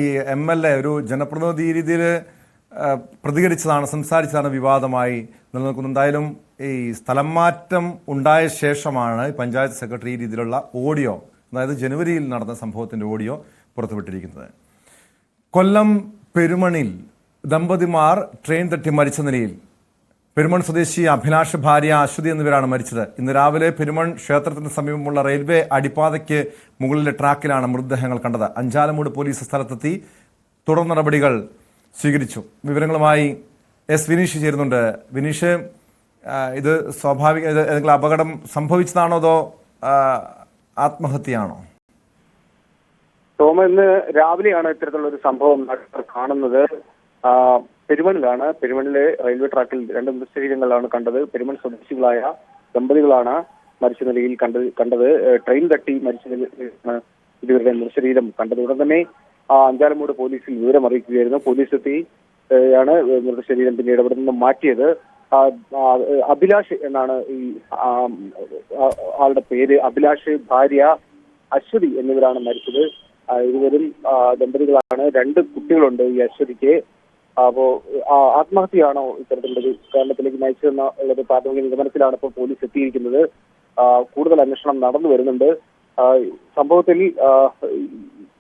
ഈ MLA ഒരു ജനപ്രതിനിധി രീതിയിൽ പ്രതികരിച്ചതാണ്, സംസാരിച്ചതാണ് വിവാദമായി നിലനിൽക്കുന്നത്. എന്തായാലും ഈ സ്ഥലം മാറ്റം ഉണ്ടായ ശേഷമാണ് പഞ്ചായത്ത് സെക്രട്ടറി ഈ രീതിയിലുള്ള ഓഡിയോ, അതായത് ജനുവരിയിൽ നടന്ന സംഭവത്തിന്റെ ഓഡിയോ പുറത്തുവിട്ടിരിക്കുന്നത്. കൊല്ലം പെരുമണിൽ ദമ്പതിമാർ ട്രെയിൻ തട്ടി മരിച്ച നിലയിൽ പെരുമൺ സ്വദേശി അഭിലാഷ്, ഭാര്യ അശ്വതി എന്നിവരാണ് മരിച്ചത്. ഇന്ന് രാവിലെ പെരുമൺ ക്ഷേത്രത്തിന് സമീപമുള്ള റെയിൽവേ അടിപ്പാതയ്ക്ക് മുകളിലെ ട്രാക്കിലാണ് മൃതദേഹങ്ങൾ കണ്ടത്. അഞ്ചാലമൂട് പോലീസ് സ്ഥലത്തെത്തി തുടർ നടപടികൾ സ്വീകരിച്ചു. വിവരങ്ങളുമായി S വിനീഷ് ചേരുന്നുണ്ട്. വിനീഷ്, ഇത് സ്വാഭാവിക ഏതെങ്കിലും അപകടം സംഭവിച്ചതാണോ അതോ ആത്മഹത്യയാണോ? ഇന്ന് രാവിലെയാണ് ഇത്തരത്തിലുള്ള ഒരു സംഭവം കാണുന്നത്. പെരുമണിലാണ്. പെരുമണിലെ റെയിൽവേ ട്രാക്കിൽ 2 മൃതശരീരങ്ങളാണ് കണ്ടത്. പെരുമൺ സ്വദേശികളായ ദമ്പതികളാണ് മരിച്ച നിലയിൽ കണ്ടത്. ട്രെയിൻ തട്ടി മരിച്ച നിലയിലാണ് ഇവരുടെ മൃതശരീരം കണ്ടത്. ഉടൻ തന്നെ അഞ്ചാലമൂട് പോലീസിൽ വിവരം അറിയിക്കുകയായിരുന്നു. പോലീസ് എത്തി ാണ് മൃതശരീരം പിന്നീട് ഇവിടെ നിന്ന് മാറ്റിയത്. അഭിലാഷ് എന്നാണ് ഈ ആളുടെ പേര്. അഭിലാഷ്, ഭാര്യ അശ്വതി എന്നിവരാണ് മരിച്ചത്. ഇരുവരും ദമ്പതികളാണ്. 2 കുട്ടികളുണ്ട് ഈ അശ്വതിക്ക്. അപ്പോ ആത്മഹത്യയാണോ ഇത്തരത്തിലുള്ളത് കേരളത്തിലേക്ക് നയിച്ചതെന്നുള്ളത് പ്രാഥമിക നിഗമനത്തിലാണ് ഇപ്പോൾ പോലീസ് എത്തിയിരിക്കുന്നത്. കൂടുതൽ അന്വേഷണം നടന്നു വരുന്നുണ്ട്. സംഭവത്തിൽ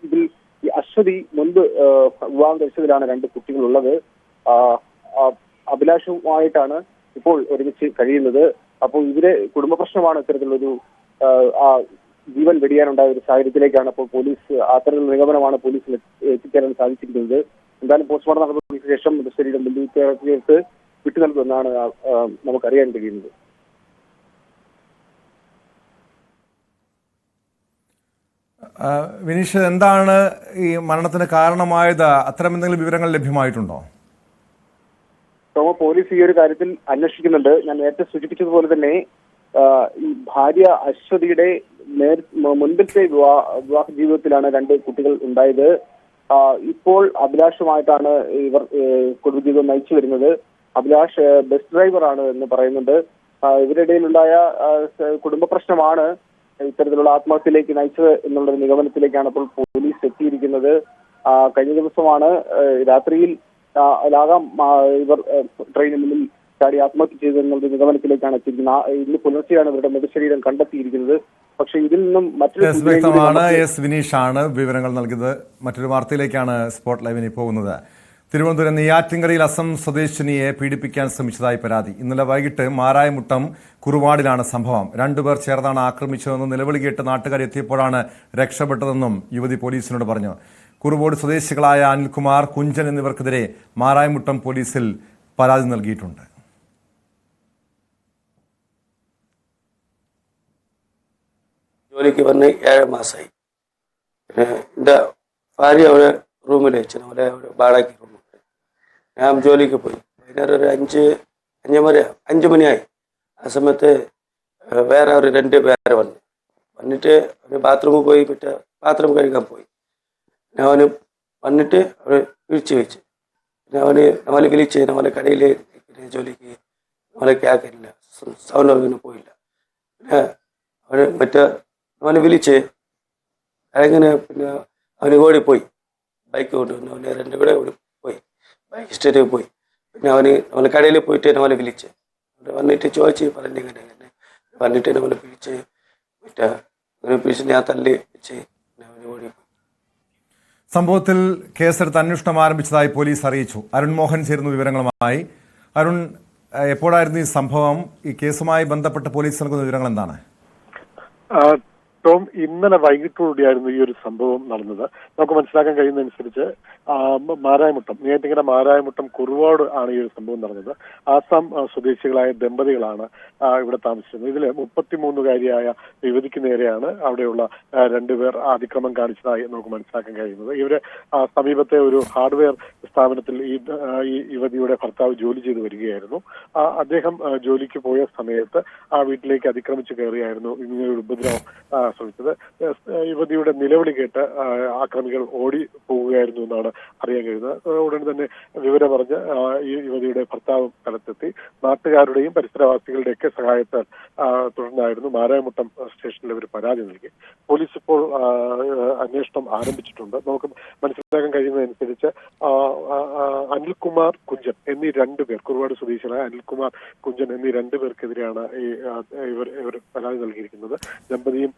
ഇതിൽ ഈ അശ്വതി മുൻപ് വിവാഹം കഴിച്ചതിലാണ് 2 കുട്ടികളുള്ളത്. അഭിലാഷുമായിട്ടാണ് ഇപ്പോൾ ഒരുമിച്ച് കഴിയുന്നത്. അപ്പോൾ ഇവരെ കുടുംബ പ്രശ്നമാണ് ഇത്തരത്തിലൊരു ജീവൻ വെടിയാനുണ്ടായ ഒരു സാഹചര്യത്തിലേക്കാണ് അപ്പോൾ പോലീസ് അത്തരത്തിലുള്ള നിഗമനമാണ് പോലീസിന് എത്തിച്ചേരാൻ സാധിച്ചിരിക്കുന്നത്. എന്തായാലും പോസ്റ്റ്മോർട്ടം നടന്നതിന് ശേഷം മൃതശരീരം ബന്ധുക്കൾക്ക് വിട്ടു നൽകുമെന്നാണ് നമുക്കറിയാൻ കഴിയുന്നത്. വിനീഷ്, എന്താണ് ഈ മരണത്തിന് കാരണമായത്? അത്തരം എന്തെങ്കിലും വിവരങ്ങൾ ലഭ്യമായിട്ടുണ്ടോ? പോലീസ് ഈ ഒരു കാര്യത്തിൽ അന്വേഷിക്കുന്നുണ്ട്. ഞാൻ നേരത്തെ സൂചിപ്പിച്ചതുപോലെ തന്നെ ഈ ഭാര്യ അശ്വതിയുടെ മുൻപത്തെ വിവാഹ ജീവിതത്തിലാണ് 2 കുട്ടികൾ ഉണ്ടായത്. ഇപ്പോൾ അഭിലാഷുമായിട്ടാണ് ഇവർ കുടുംബജീവിതം നയിച്ചു വരുന്നത്. അഭിലാഷ് ബസ് ഡ്രൈവറാണ് എന്ന് പറയുന്നുണ്ട്. ഇവരുടെ ഇടയിലുണ്ടായ കുടുംബ പ്രശ്നമാണ് ഇത്തരത്തിലുള്ള ആത്മഹത്യയിലേക്ക് നയിച്ചത് എന്നുള്ള നിഗമനത്തിലേക്കാണ് ഇപ്പോൾ പോലീസ് എത്തിയിരിക്കുന്നത്. കഴിഞ്ഞ ദിവസമാണ് രാത്രിയിൽ ഇവർ ട്രെയിനിന് മുന്നിൽ ചാടി ആത്മഹത്യ ചെയ്തെന്നുള്ള നിഗമനത്തിലേക്കാണ് എത്തിയിരിക്കുന്നത്. ഇന്ന് പുലർച്ചെയാണ് ഇവരുടെ മൃതശരീരം കണ്ടെത്തിയിരിക്കുന്നത്. പക്ഷെ ഇതിൽ നിന്നും വ്യക്തമാണ്. S വിനീഷാണ് വിവരങ്ങൾ നൽകിയത്. മറ്റൊരു വാർത്തയിലേക്കാണ് സ്പോട്ട് ലൈവിന് പോകുന്നത്. തിരുവനന്തപുരം നെയ്യാറ്റിൻകരയിൽ അസം സ്വദേശിനിയെ പീഡിപ്പിക്കാൻ ശ്രമിച്ചതായി പരാതി. ഇന്നലെ വൈകിട്ട് മാരായമുട്ടം കുറുവാടിലാണ് സംഭവം. 2 പേർ ചേർന്നാണ് ആക്രമിച്ചതെന്നും നിലവിളി കേട്ട് നാട്ടുകാർ എത്തിയപ്പോഴാണ് രക്ഷപ്പെട്ടതെന്നും യുവതി പോലീസിനോട് പറഞ്ഞു. കുറുവോട് സ്വദേശികളായ അനിൽകുമാർ, കുഞ്ചൻ എന്നിവർക്കെതിരെ മാരായമുട്ടം പോലീസിൽ പരാതി നൽകിയിട്ടുണ്ട്. ജോലിക്ക് വന്ന് 7 മാസമായി. പിന്നെ എൻ്റെ ഭാര്യ അവിടെ റൂമിൽ വെച്ചു, അവിടെ വാടകയ്ക്ക് റൂമുണ്ട്. ഞാൻ ജോലിക്ക് പോയി. വൈകുന്നേരം ഒരു 5 മണിയായി. ആ സമയത്ത് വേറെ ഒരു 2 പേര് വന്നിട്ട് അവർ ബാത്റൂമിൽ പോയി. മറ്റേ പാത്രം കഴുകാൻ പോയി. പിന്നെ അവന് വന്നിട്ട് അവർ വിളിച്ച് വെച്ച്. പിന്നെ നമ്മളെ വിളിച്ച് നമ്മളെ കടയിൽ ജോലിക്ക് നമ്മളെ കേൾക്കില്ല, സൗണ്ട് ഒന്നും പോയില്ല. പിന്നെ അവന് അവനെ വിളിച്ച് അങ്ങനെ പിന്നെ അവന് ഓടിപ്പോയി. ബൈക്ക് കൊണ്ടുവന്നു. അവന് 2 കൂടെ പോയി ബൈക്ക് സ്റ്റേറ്റിൽ പോയി. പിന്നെ നമ്മളെ കടയിൽ പോയിട്ട് നമ്മളെ വിളിച്ച് വന്നിട്ട് ചോദിച്ച് പറഞ്ഞിങ്ങനെ വന്നിട്ട് നമ്മളെ പിടിച്ച് പിടിച്ച് ഞാൻ തല്ലി വെച്ച് അവന് ഓടിപ്പോയി. സംഭവത്തിൽ കേസെടുത്ത് അന്വേഷണം ആരംഭിച്ചതായി പോലീസ് അറിയിച്ചു. അരുൺ മോഹൻ ചേരുന്നു വിവരങ്ങളുമായി. അരുൺ, എപ്പോഴായിരുന്നു ഈ സംഭവം? ഈ കേസുമായി ബന്ധപ്പെട്ട് പോലീസ് നൽകുന്ന വിവരങ്ങൾ എന്താണ്? ടോം, ഇന്നലെ വൈകിട്ടോടുകൂടിയായിരുന്നു ഈ ഒരു സംഭവം നടന്നത്. നമുക്ക് മനസ്സിലാക്കാൻ കഴിയുന്നതനുസരിച്ച് മാരായമുട്ടം, നെയ്യാറ്റിൻകര മാരായമുട്ടം കുറുവാട് ആണ് ഈ ഒരു സംഭവം നടന്നത്. ആസാം സ്വദേശികളായ ദമ്പതികളാണ് ഇവിടെ താമസിച്ചിരുന്നത്. ഇതിൽ 33-കാരിയായ യുവതിക്ക് നേരെയാണ് അവിടെയുള്ള രണ്ടുപേർ അതിക്രമം കാണിച്ചതായി നമുക്ക് മനസ്സിലാക്കാൻ കഴിയുന്നത്. ഇവര് സമീപത്തെ ഒരു ഹാർഡ്വെയർ സ്ഥാപനത്തിൽ ഈ യുവതിയുടെ ഭർത്താവ് ജോലി ചെയ്തു വരികയായിരുന്നു. അദ്ദേഹം ജോലിക്ക് പോയ സമയത്ത് ആ വീട്ടിലേക്ക് അതിക്രമിച്ചു കയറിയായിരുന്നു ഇങ്ങനെ ഒരു ഉപദ്രവം ശ്രമിച്ചത്. യുവതിയുടെ നിലവിളി കേട്ട് ആക്രമികൾ ഓടി പോവുകയായിരുന്നു എന്നാണ് അറിയാൻ കഴിയുന്നത്. ഉടൻ തന്നെ വിവരമറിഞ്ഞ് ഈ യുവതിയുടെ ഭർത്താവും സ്ഥലത്തെത്തി. നാട്ടുകാരുടെയും പരിസരവാസികളുടെയൊക്കെ സഹായത്താൽ തുടർന്നായിരുന്നു മാരായമുട്ടം സ്റ്റേഷനിൽ ഇവർ പരാതി നൽകി. പോലീസ് ഇപ്പോൾ അന്വേഷണം ആരംഭിച്ചിട്ടുണ്ട്. നമുക്ക് മനസ്സിലാക്കാൻ കഴിയുന്നതനുസരിച്ച് അനിൽകുമാർ കുഞ്ചൻ എന്നീ രണ്ടുപേർ, കുറുവാട് സ്വദേശികളായ അനിൽകുമാർ കുഞ്ചൻ എന്നീ രണ്ടുപേർക്കെതിരെയാണ് ഇവർ പരാതി നൽകിയിരിക്കുന്നത്. ദമ്പതിയും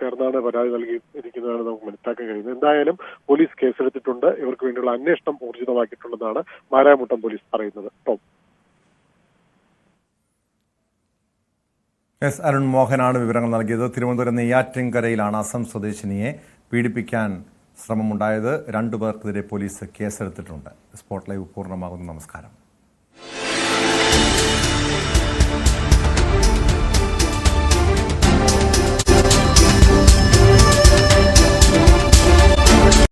ചേർന്നാണ് പരാതി നൽകിയിരിക്കുന്നതാണ് നമുക്ക് മനസ്സിലാക്കാൻ കഴിയുന്നത്. എന്തായാലും പോലീസ് കേസെടുത്തിട്ടുണ്ട്. ഇവർക്ക് വേണ്ടിയുള്ള അന്വേഷണം ഊർജിതമാക്കിയിട്ടുള്ളതാണ് മാരായമുട്ടം പോലീസ് പറയുന്നത്. ടോം. എസ് അരുൺ മോഹനാണ് വിവരങ്ങൾ നൽകിയത്. തിരുവനന്തപുരം നെയ്യാറ്റിൻകരയിലാണ് അസം സ്വദേശിനിയെ പീഡിപ്പിക്കാൻ ശ്രമമുണ്ടായത്. 2 പേർക്കെതിരെ പോലീസ് കേസെടുത്തിട്ടുണ്ട്. സ്പോട്ട് ലൈവ് പൂർണ്ണമാകുന്നു. നമസ്കാരം.